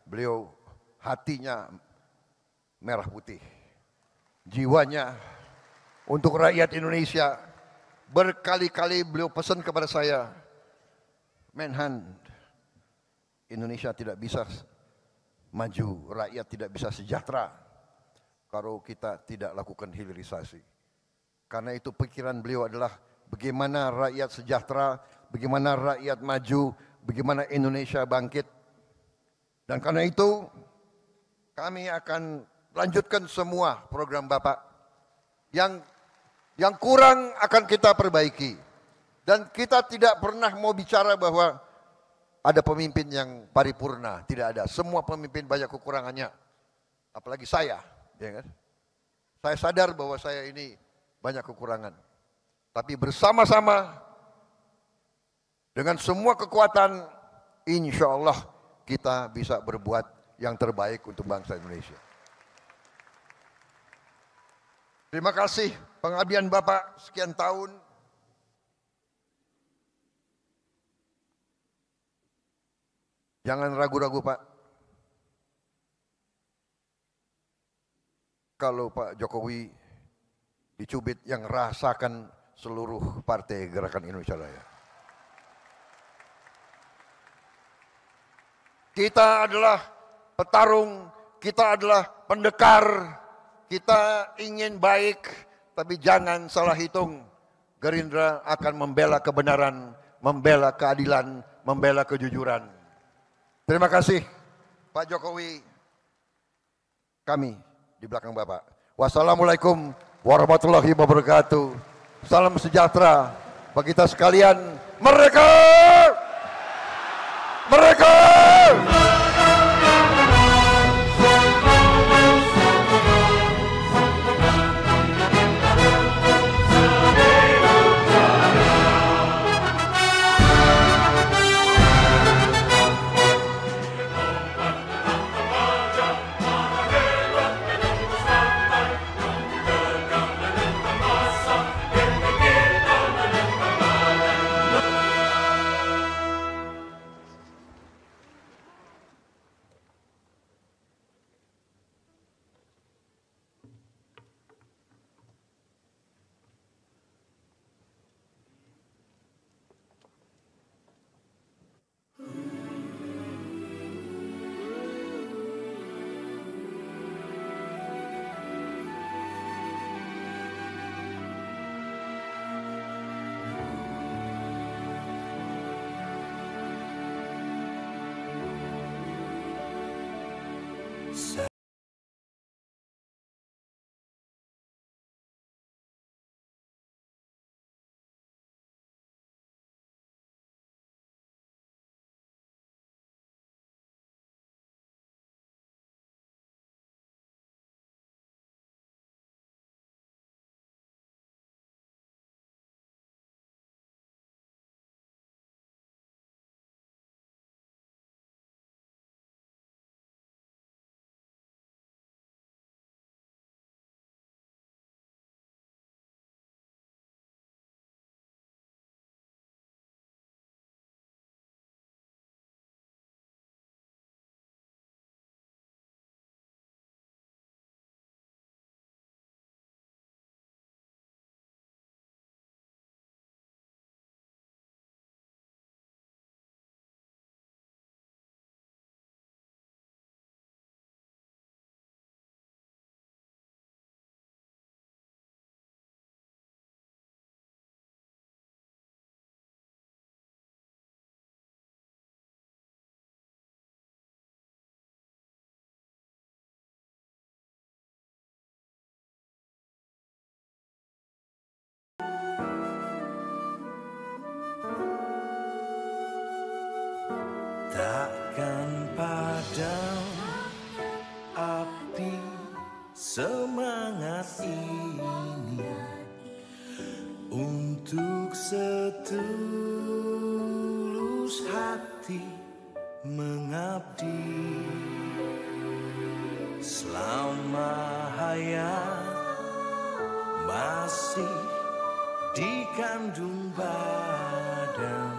beliau hatinya merah putih, jiwanya untuk rakyat Indonesia. Berkali-kali beliau pesan kepada saya, Menhan, Indonesia tidak bisa maju, rakyat tidak bisa sejahtera kalau kita tidak lakukan hilirisasi. Karena itu pikiran beliau adalah bagaimana rakyat sejahtera, bagaimana rakyat maju, bagaimana Indonesia bangkit. Dan karena itu kami akan lanjutkan semua program Bapak. Yang kurang akan kita perbaiki. Dan kita tidak pernah mau bicara bahwa ada pemimpin yang paripurna, tidak ada. Semua pemimpin banyak kekurangannya. Apalagi saya, ya kan? Saya sadar bahwa saya ini banyak kekurangan. Tapi bersama-sama dengan semua kekuatan, insya Allah kita bisa berbuat yang terbaik untuk bangsa Indonesia. Terima kasih pengabdian Bapak sekian tahun. Jangan ragu-ragu Pak. Kalau Pak Jokowi dicubit, yang rasakan seluruh partai Gerakan Indonesia Raya. Kita adalah petarung, kita adalah pendekar, kita ingin baik, tapi jangan salah hitung. Gerindra akan membela kebenaran, membela keadilan, membela kejujuran. Terima kasih Pak Jokowi, kami di belakang Bapak. Wassalamualaikum warahmatullahi wabarakatuh. Salam sejahtera bagi kita sekalian. Merdeka! Merdeka! semangat ini untuk setulus hati mengabdi selama hayat masih dikandung badan,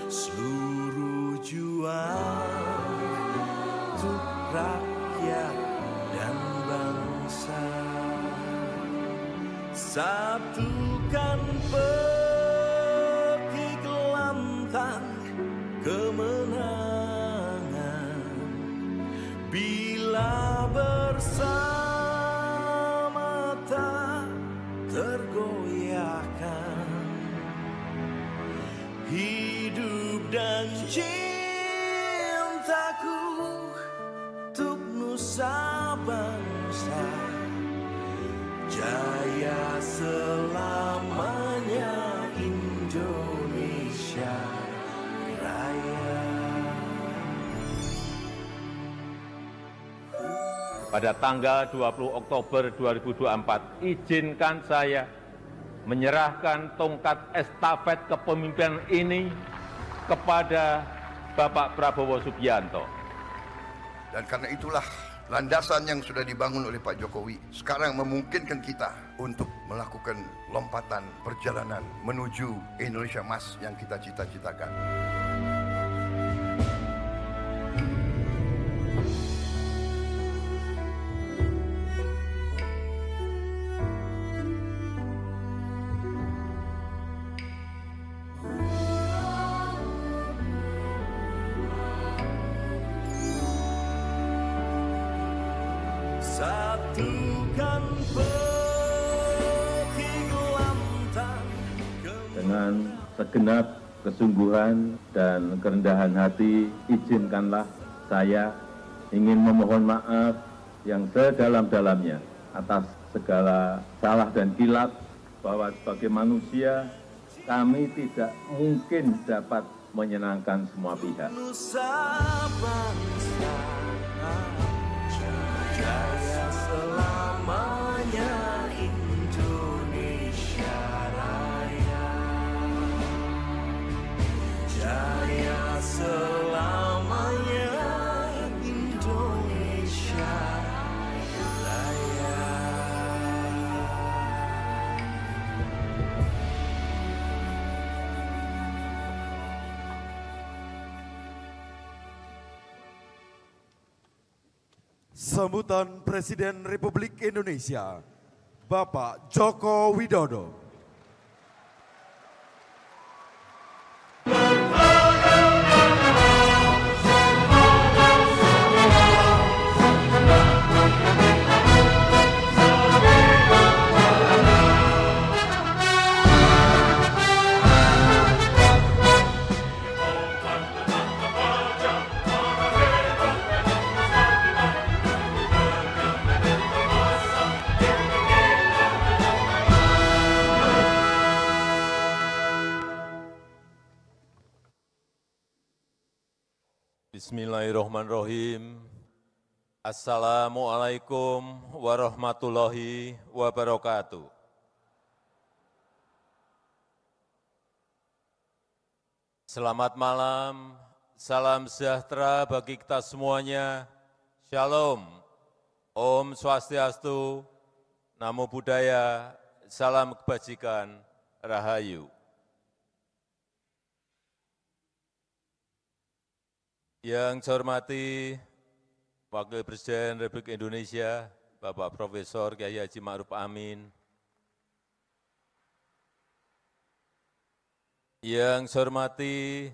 seluruh juang untuk rakyat dan bangsa. Satukan pekik lantang kemenangan, bila bersama tak tergoyahkan. Hidup dan cintaku untuk nusa bangsa, jaya selamanya Indonesia Raya. Pada tanggal 20 Oktober 2024, izinkan saya menyerahkan tongkat estafet kepemimpinan ini kepada Bapak Prabowo Subianto. Dan karena itulah landasan yang sudah dibangun oleh Pak Jokowi sekarang memungkinkan kita untuk melakukan lompatan perjalanan menuju Indonesia Emas yang kita cita-citakan. Satukan pekik lantang. Dengan segenap kesungguhan dan kerendahan hati, izinkanlah saya ingin memohon maaf yang sedalam-dalamnya atas segala salah dan kilap, bahwa sebagai manusia kami tidak mungkin dapat menyenangkan semua pihak. Nusa bangsa, jaya selamanya Indonesia Raya. Jaya selamanya Indonesia Raya. Sambutan Presiden Republik Indonesia, Bapak Joko Widodo. Bismillahirrahmanirrahim. Assalamualaikum warahmatullahi wabarakatuh. Selamat malam, salam sejahtera bagi kita semuanya. Shalom, Om Swastiastu, Namo Buddhaya, salam kebajikan, Rahayu. Yang saya hormati Wakil Presiden Republik Indonesia, Bapak Profesor Kiai Haji Ma'ruf Amin. Yang saya hormati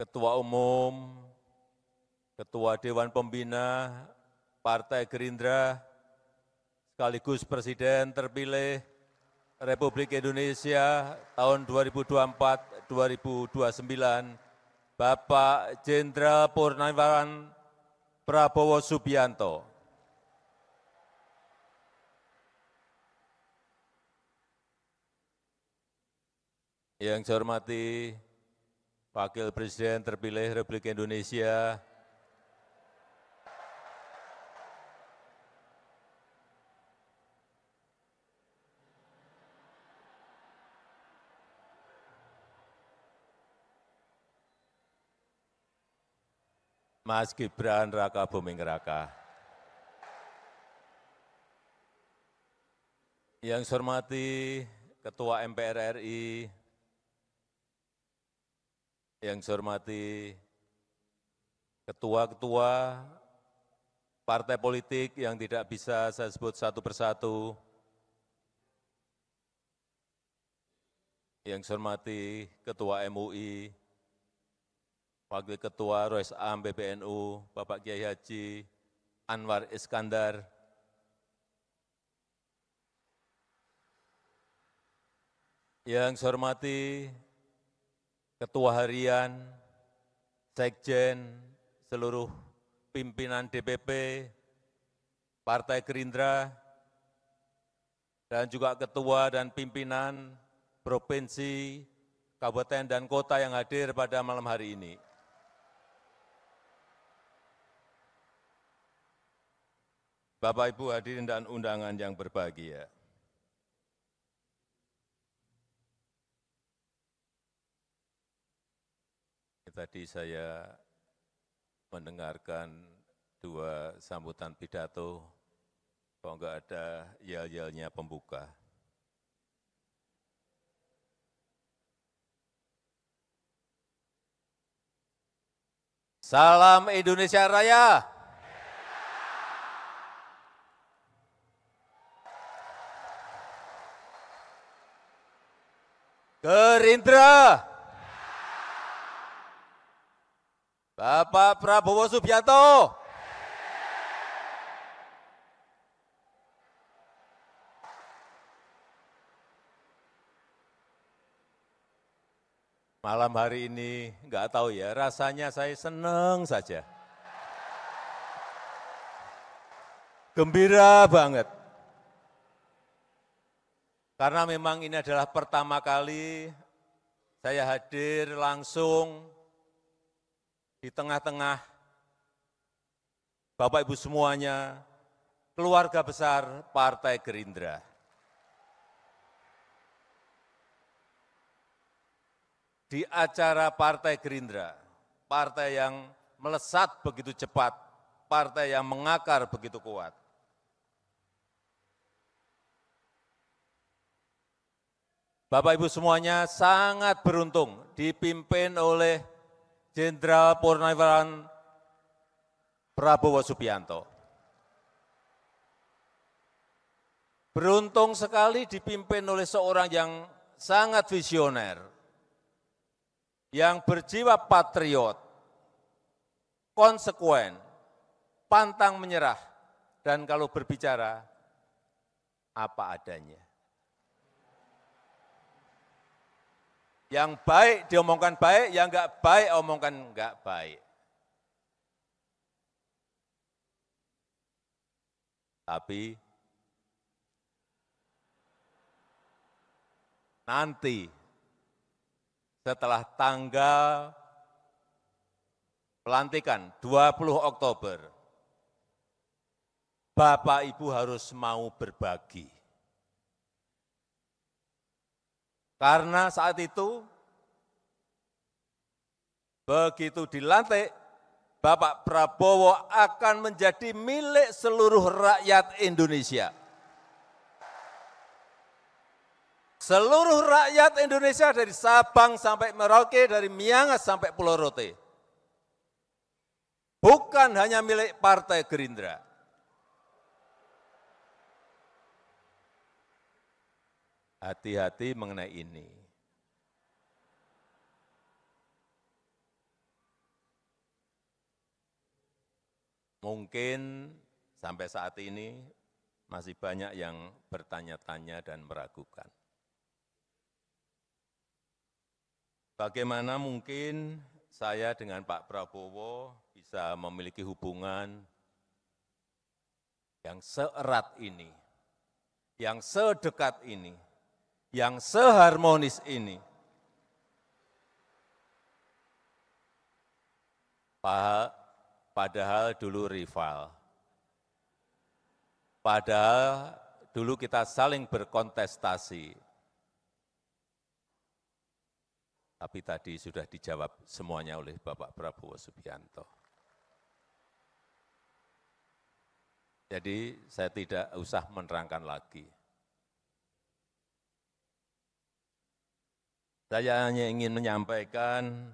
Ketua Umum, Ketua Dewan Pembina Partai Gerindra, sekaligus Presiden terpilih Republik Indonesia tahun 2024-2029, Bapak Jenderal Purnawirawan Prabowo Subianto. Yang saya hormati Wakil Presiden terpilih Republik Indonesia, Mas Gibran Raka Buming Raka. Yang saya hormati Ketua MPR RI, yang saya hormati ketua-ketua partai politik yang tidak bisa saya sebut satu persatu, yang saya hormati Ketua MUI, Wakil Ketua Rois Am PBNU, Bapak Kiai Haji Anwar Iskandar, yang saya hormati Ketua Harian, Sekjen, seluruh pimpinan DPP, Partai Gerindra, dan juga ketua dan pimpinan provinsi, kabupaten, dan kota yang hadir pada malam hari ini. Bapak, Ibu hadirin dan undangan yang berbahagia. Tadi saya mendengarkan dua sambutan pidato, kok enggak ada yel-yelnya pembuka. Salam Indonesia Raya. Gerindra. Bapak Prabowo Subianto. Malam hari ini enggak tahu ya, rasanya saya senang saja. Gembira banget. Karena memang ini adalah pertama kali saya hadir langsung di tengah-tengah Bapak Ibu semuanya, keluarga besar Partai Gerindra. Di acara Partai Gerindra, partai yang melesat begitu cepat, partai yang mengakar begitu kuat. Bapak Ibu semuanya sangat beruntung dipimpin oleh Jenderal Purnawirawan Prabowo Subianto. Beruntung sekali dipimpin oleh seorang yang sangat visioner, yang berjiwa patriot, konsekuen, pantang menyerah, dan kalau berbicara, apa adanya. Yang baik diomongkan baik, yang enggak baik omongkan enggak baik. Tapi nanti setelah tanggal pelantikan 20 Oktober, Bapak Ibu harus mau berbagi. Karena saat itu, begitu dilantik, Bapak Prabowo akan menjadi milik seluruh rakyat Indonesia. Seluruh rakyat Indonesia dari Sabang sampai Merauke, dari Miangas sampai Pulau Rote. Bukan hanya milik Partai Gerindra. Hati-hati mengenai ini. Mungkin sampai saat ini masih banyak yang bertanya-tanya dan meragukan. Bagaimana mungkin saya dengan Pak Prabowo bisa memiliki hubungan yang seerat ini, yang sedekat ini, yang seharmonis ini. Padahal dulu rival. Padahal dulu kita saling berkontestasi. Tapi tadi sudah dijawab semuanya oleh Bapak Prabowo Subianto. Jadi saya tidak usah menerangkan lagi. Saya hanya ingin menyampaikan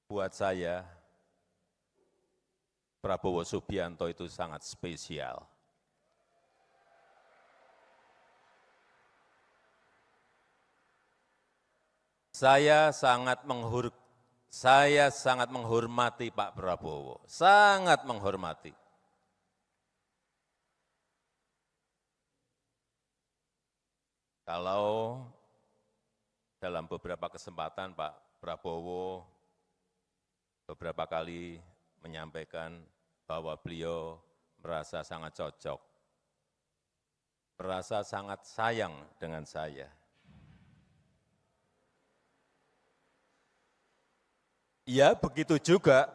buat saya, Prabowo Subianto itu sangat spesial. Saya sangat menghormati Pak Prabowo, sangat menghormati. Kalau dalam beberapa kesempatan Pak Prabowo beberapa kali menyampaikan bahwa beliau merasa sangat cocok, merasa sangat sayang dengan saya. Ya, begitu juga.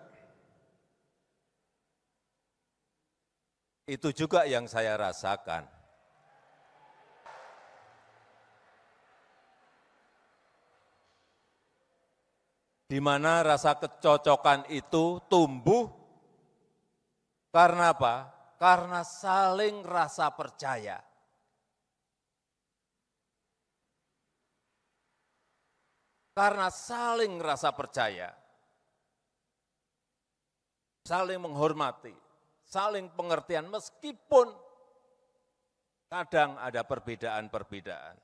Itu juga yang saya rasakan. Di mana rasa kecocokan itu tumbuh karena apa? Karena saling rasa percaya. Karena saling rasa percaya. Saling menghormati, saling pengertian meskipun kadang ada perbedaan-perbedaan.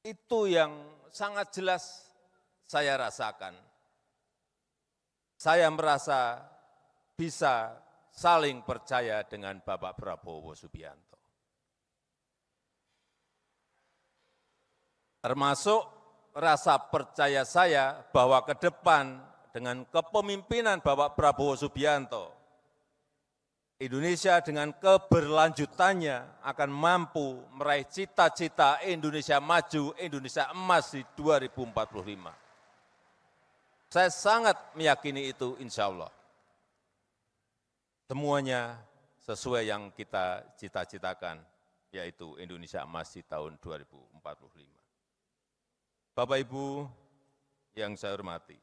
Itu yang sangat jelas saya rasakan. Saya merasa bisa saling percaya dengan Bapak Prabowo Subianto. Termasuk rasa percaya saya bahwa ke depan dengan kepemimpinan Bapak Prabowo Subianto, Indonesia dengan keberlanjutannya akan mampu meraih cita-cita Indonesia maju, Indonesia emas di 2045. Saya sangat meyakini itu, insya Allah. Semuanya sesuai yang kita cita-citakan, yaitu Indonesia emas di tahun 2045. Bapak Ibu yang saya hormati,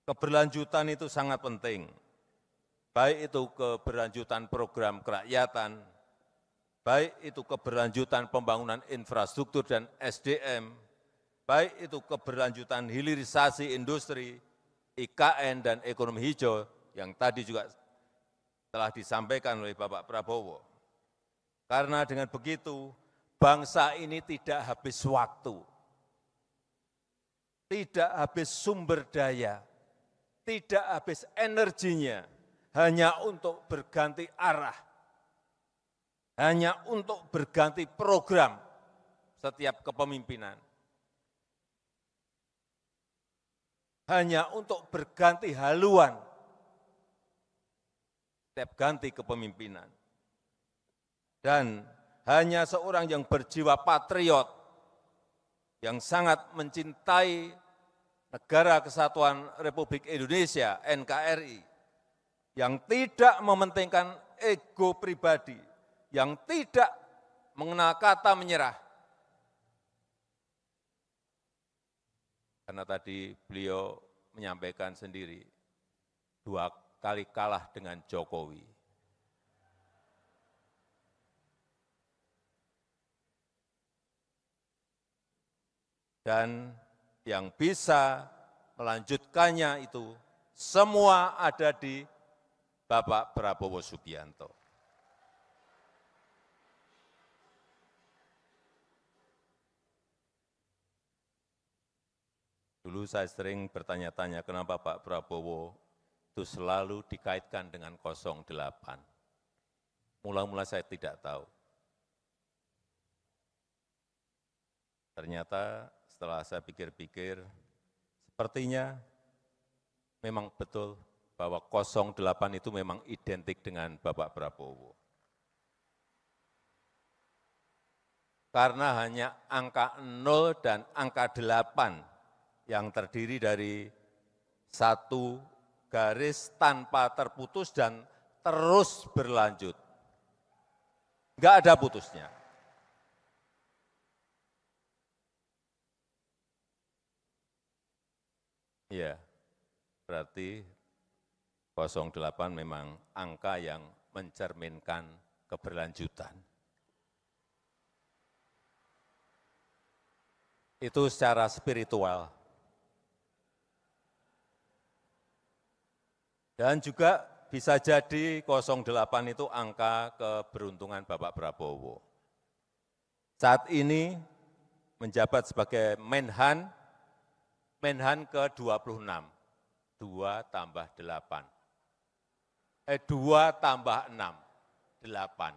keberlanjutan itu sangat penting, baik itu keberlanjutan program kerakyatan, baik itu keberlanjutan pembangunan infrastruktur dan SDM, baik itu keberlanjutan hilirisasi industri, IKN dan ekonomi hijau yang tadi juga telah disampaikan oleh Bapak Prabowo. Karena dengan begitu, bangsa ini tidak habis waktu, tidak habis sumber daya, tidak habis energinya hanya untuk berganti arah, hanya untuk berganti program setiap kepemimpinan, hanya untuk berganti haluan setiap ganti kepemimpinan. Dan hanya seorang yang berjiwa patriot, yang sangat mencintai Negara Kesatuan Republik Indonesia, NKRI, yang tidak mementingkan ego pribadi, yang tidak mengenal kata menyerah. Karena tadi beliau menyampaikan sendiri, 2 kali kalah dengan Jokowi. Dan yang bisa melanjutkannya itu semua ada di Bapak Prabowo Subianto. Dulu saya sering bertanya-tanya kenapa Pak Prabowo itu selalu dikaitkan dengan 08. Mula-mula saya tidak tahu. Ternyata setelah saya pikir-pikir, sepertinya memang betul bahwa 08 itu memang identik dengan Bapak Prabowo. Karena hanya angka 0 dan angka 8 yang terdiri dari satu garis tanpa terputus dan terus berlanjut. Enggak ada putusnya. Ya, berarti 08 memang angka yang mencerminkan keberlanjutan. Itu secara spiritual. Dan juga bisa jadi 08 itu angka keberuntungan Bapak Prabowo. Saat ini menjabat sebagai Menhan ke-26, 2 tambah 8. 2 tambah 6, 8.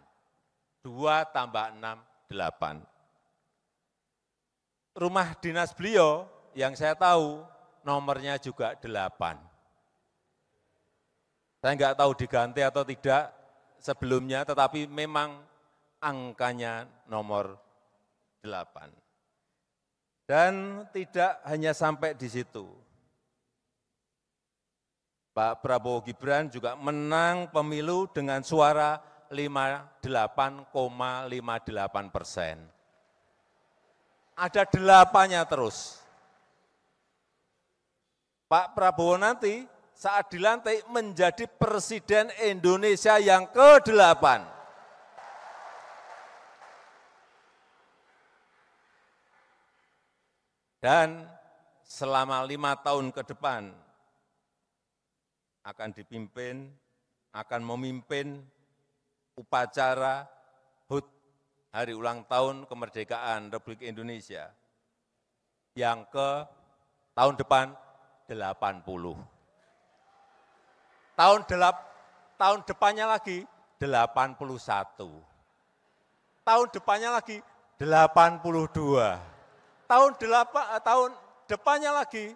2 tambah 6, 8. Rumah dinas beliau yang saya tahu nomornya juga 8. Saya nggak tahu diganti atau tidak sebelumnya, tetapi memang angkanya nomor 8. Dan tidak hanya sampai di situ. Pak Prabowo Gibran juga menang pemilu dengan suara 58,58%. Ada 8-nya terus. Pak Prabowo nanti saat dilantik menjadi Presiden Indonesia yang ke-8. Dan selama 5 tahun ke depan akan memimpin upacara HUT Hari Ulang Tahun Kemerdekaan Republik Indonesia yang tahun depan 80. Tahun depannya lagi 81. Tahun depannya lagi 82. Tahun depannya lagi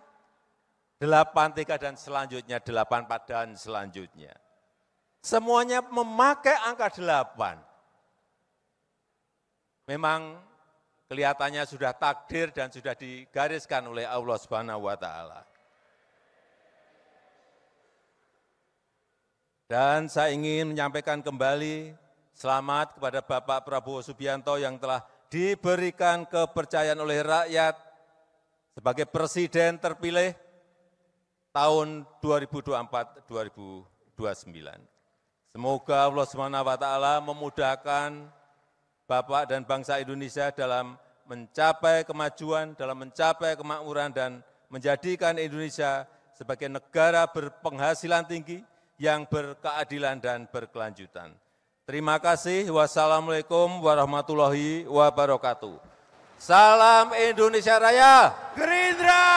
83 dan selanjutnya 84 dan selanjutnya. Semuanya memakai angka 8. Memang kelihatannya sudah takdir dan sudah digariskan oleh Allah Subhanahu wa taala. Dan saya ingin menyampaikan kembali selamat kepada Bapak Prabowo Subianto yang telah diberikan kepercayaan oleh rakyat sebagai presiden terpilih tahun 2024-2029. Semoga Allah Subhanahu wa taala memudahkan Bapak dan bangsa Indonesia dalam mencapai kemajuan, dalam mencapai kemakmuran dan menjadikan Indonesia sebagai negara berpenghasilan tinggi yang berkeadilan dan berkelanjutan. Terima kasih. Wassalamualaikum warahmatullahi wabarakatuh. Salam Indonesia Raya. Gerindra.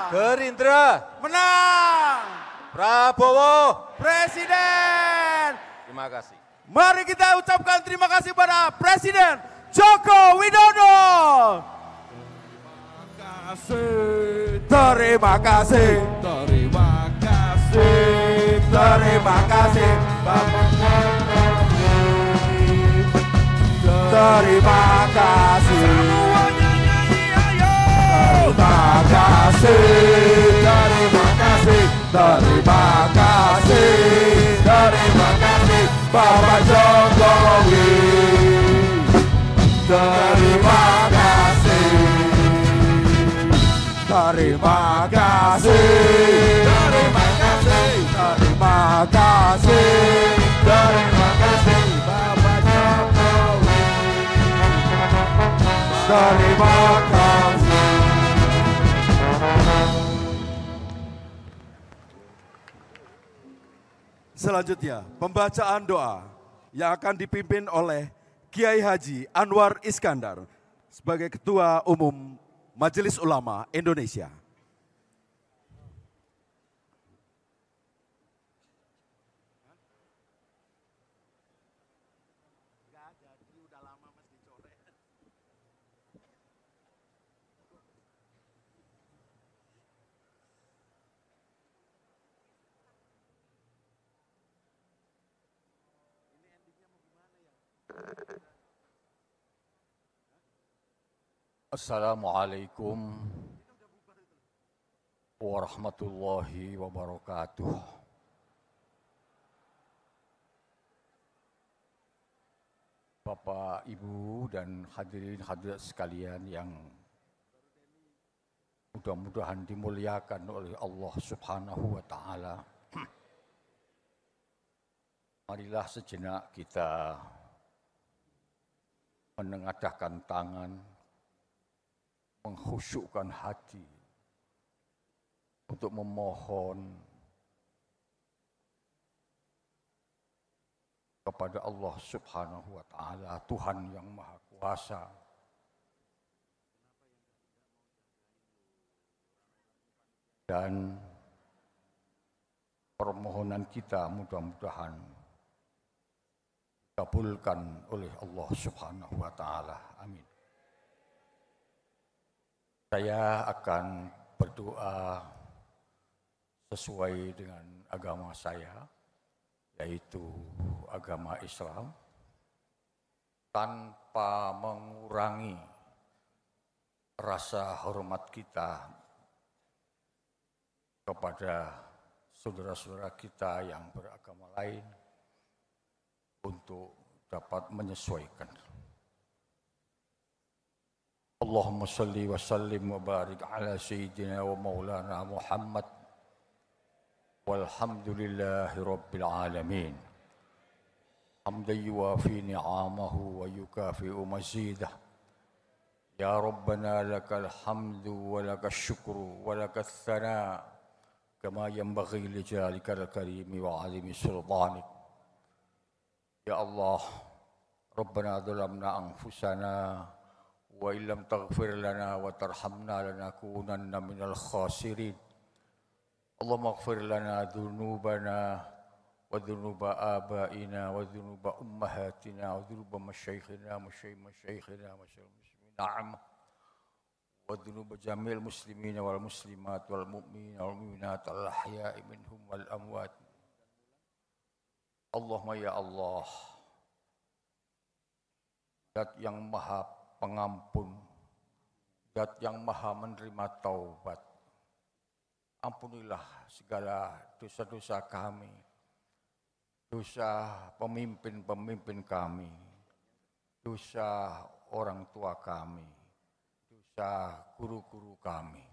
Gerindra. Menang. Prabowo. Presiden. Terima kasih. Mari kita ucapkan terima kasih pada Presiden Joko Widodo. Terima kasih. Terima kasih. Terima kasih. Terima kasih. Terima kasih. Terima kasih. Terima kasih. Terima kasih Bapak Jokowi. Terima kasih. Terima kasih. Terima kasih. Terima kasih. Terima kasih Bapak Jokowi. Terima kasih. Selanjutnya, pembacaan doa yang akan dipimpin oleh Kiai Haji Anwar Iskandar sebagai Ketua Umum Majelis Ulama Indonesia. Assalamualaikum warahmatullahi wabarakatuh. Bapak, Ibu, dan hadirin hadirat sekalian yang mudah-mudahan dimuliakan oleh Allah Subhanahu wa taala. Marilah sejenak kita menengadahkan tangan, mengkhusyukkan hati untuk memohon kepada Allah Subhanahu wa Ta'ala, Tuhan yang Maha Kuasa, dan permohonan kita mudah-mudahan dikabulkan oleh Allah Subhanahu wa Ta'ala. Amin. Saya akan berdoa sesuai dengan agama saya, yaitu agama Islam, tanpa mengurangi rasa hormat kita kepada saudara-saudara kita yang beragama lain untuk dapat menyesuaikan. Allahumma salli wa sallim wa barik ala sayyidina wa maulana Muhammad walhamdulillahi rabbil alamin. Hamdan yuwafi ni'amahu wa yukafi'u mazidah. Ya Rabbana lakal hamdu wa lakal syukru wa lakal thana kama yanbaghi li jalikal karimi wa alimi sultanik. Ya Allah, Rabbana zalamna anfusana wa illam taghfir lana wa tarhamna lanakunanna minal khasirin. Allahumma ighfir lana dhunubana wa dhunuba abaina wa dhunuba ummahatina wa dhunuba masyayikhina masyayikhina muslimin na'am wa dhunuba jamil muslimina wal muslimat wal mu'minina wal mu'minat al ahya'i minhum wal amwat. Allahumma ya Allah, Zat yang maha pengampun, Zat yang maha menerima taubat, ampunilah segala dosa-dosa kami, dosa pemimpin-pemimpin kami, dosa orang tua kami, dosa guru-guru kami.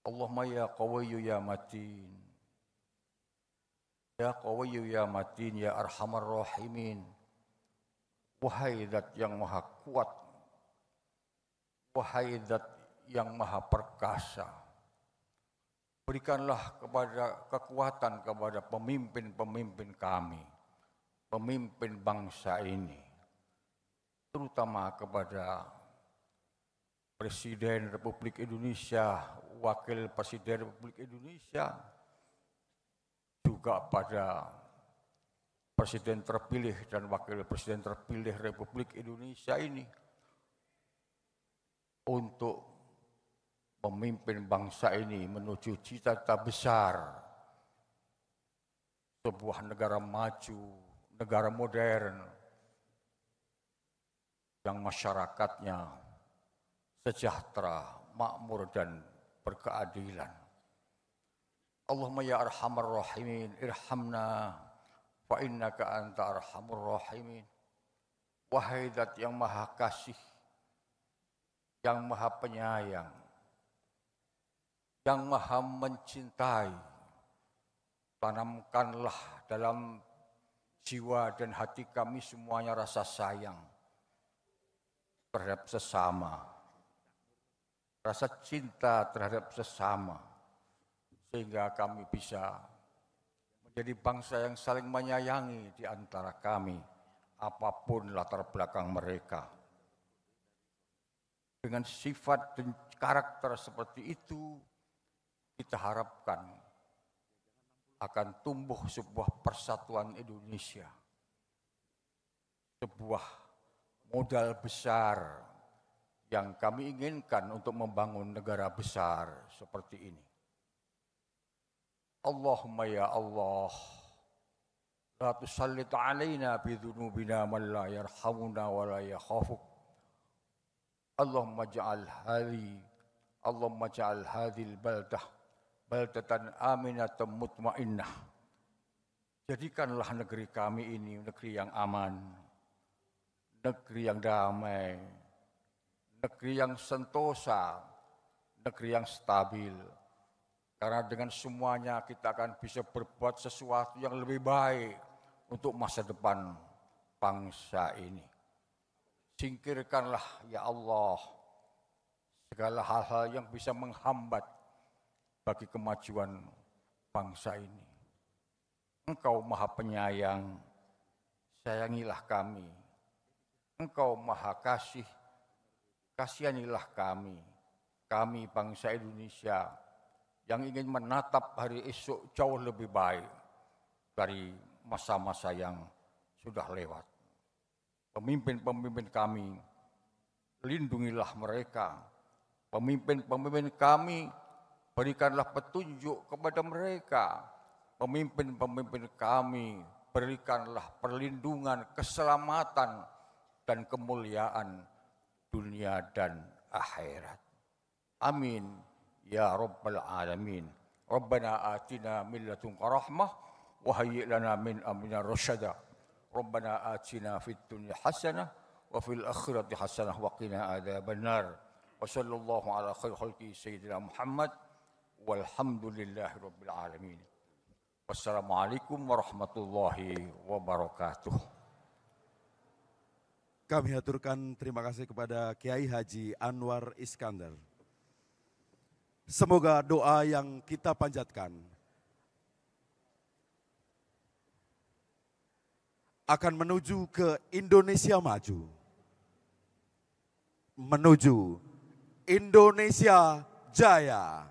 Allahumma ya qawiyyu ya matin, ya qawiyyu ya matin ya arhamar rahimin. Wahai Zat yang maha kuat, wahai Zat yang maha perkasa, berikanlah kepada kekuatan kepada pemimpin-pemimpin kami, pemimpin bangsa ini, terutama kepada Presiden Republik Indonesia, Wakil Presiden Republik Indonesia, juga pada Presiden terpilih dan Wakil Presiden terpilih Republik Indonesia ini, untuk memimpin bangsa ini menuju cita-cita besar sebuah negara maju, negara modern yang masyarakatnya sejahtera, makmur dan berkeadilan. Allahumma ya arhamar rahimin irhamna fa innaka anta arhamur rahimin. Wahai Zat yang maha kasih, yang maha penyayang, yang maha mencintai, tanamkanlah dalam jiwa dan hati kami semuanya rasa sayang terhadap sesama, rasa cinta terhadap sesama, sehingga kami bisa menjadi bangsa yang saling menyayangi di antara kami, apapun latar belakang mereka. Dengan sifat dan karakter seperti itu, kita harapkan akan tumbuh sebuah persatuan Indonesia, sebuah modal besar yang kami inginkan untuk membangun negara besar seperti ini. Allahumma ya Allah, la tusallit alaina bidhunubina man la yarhamuna wa la yakhafuk. Allahumma ja'al hadhil baldah baldatan aminatan mutmainnah. Jadikanlah negeri kami ini negeri yang aman, negeri yang damai, negeri yang sentosa, negeri yang stabil, Karena dengan semuanya kita akan bisa berbuat sesuatu yang lebih baik untuk masa depan bangsa ini. Singkirkanlah ya Allah segala hal-hal yang bisa menghambat bagi kemajuan bangsa ini. Engkau Maha Penyayang, sayangilah kami. Engkau Maha Kasih, kasihanilah kami. Kami bangsa Indonesia yang ingin menatap hari esok jauh lebih baik dari masa-masa yang sudah lewat. Pemimpin-pemimpin kami, lindungilah mereka. Pemimpin-pemimpin kami, berikanlah petunjuk kepada mereka. Pemimpin-pemimpin kami, berikanlah perlindungan, keselamatan, dan kemuliaan dunia dan akhirat. Amin. Ya Rabbal Alamin. Rabbana atina min ladunka rahmah wa hayyi' lana min amrina rasyada. Rabbana atina fid dunya hasanah wa fil akhirati hasanah wa qina adzabannar. Wa sallallahu ala khairi khalqi sayyidina Muhammad walhamdulillahi rabbil alamin. Wassalamualaikum warahmatullahi wabarakatuh. Kami haturkan terima kasih kepada Kiai Haji Anwar Iskandar. Semoga doa yang kita panjatkan akan menuju ke Indonesia maju, menuju Indonesia jaya.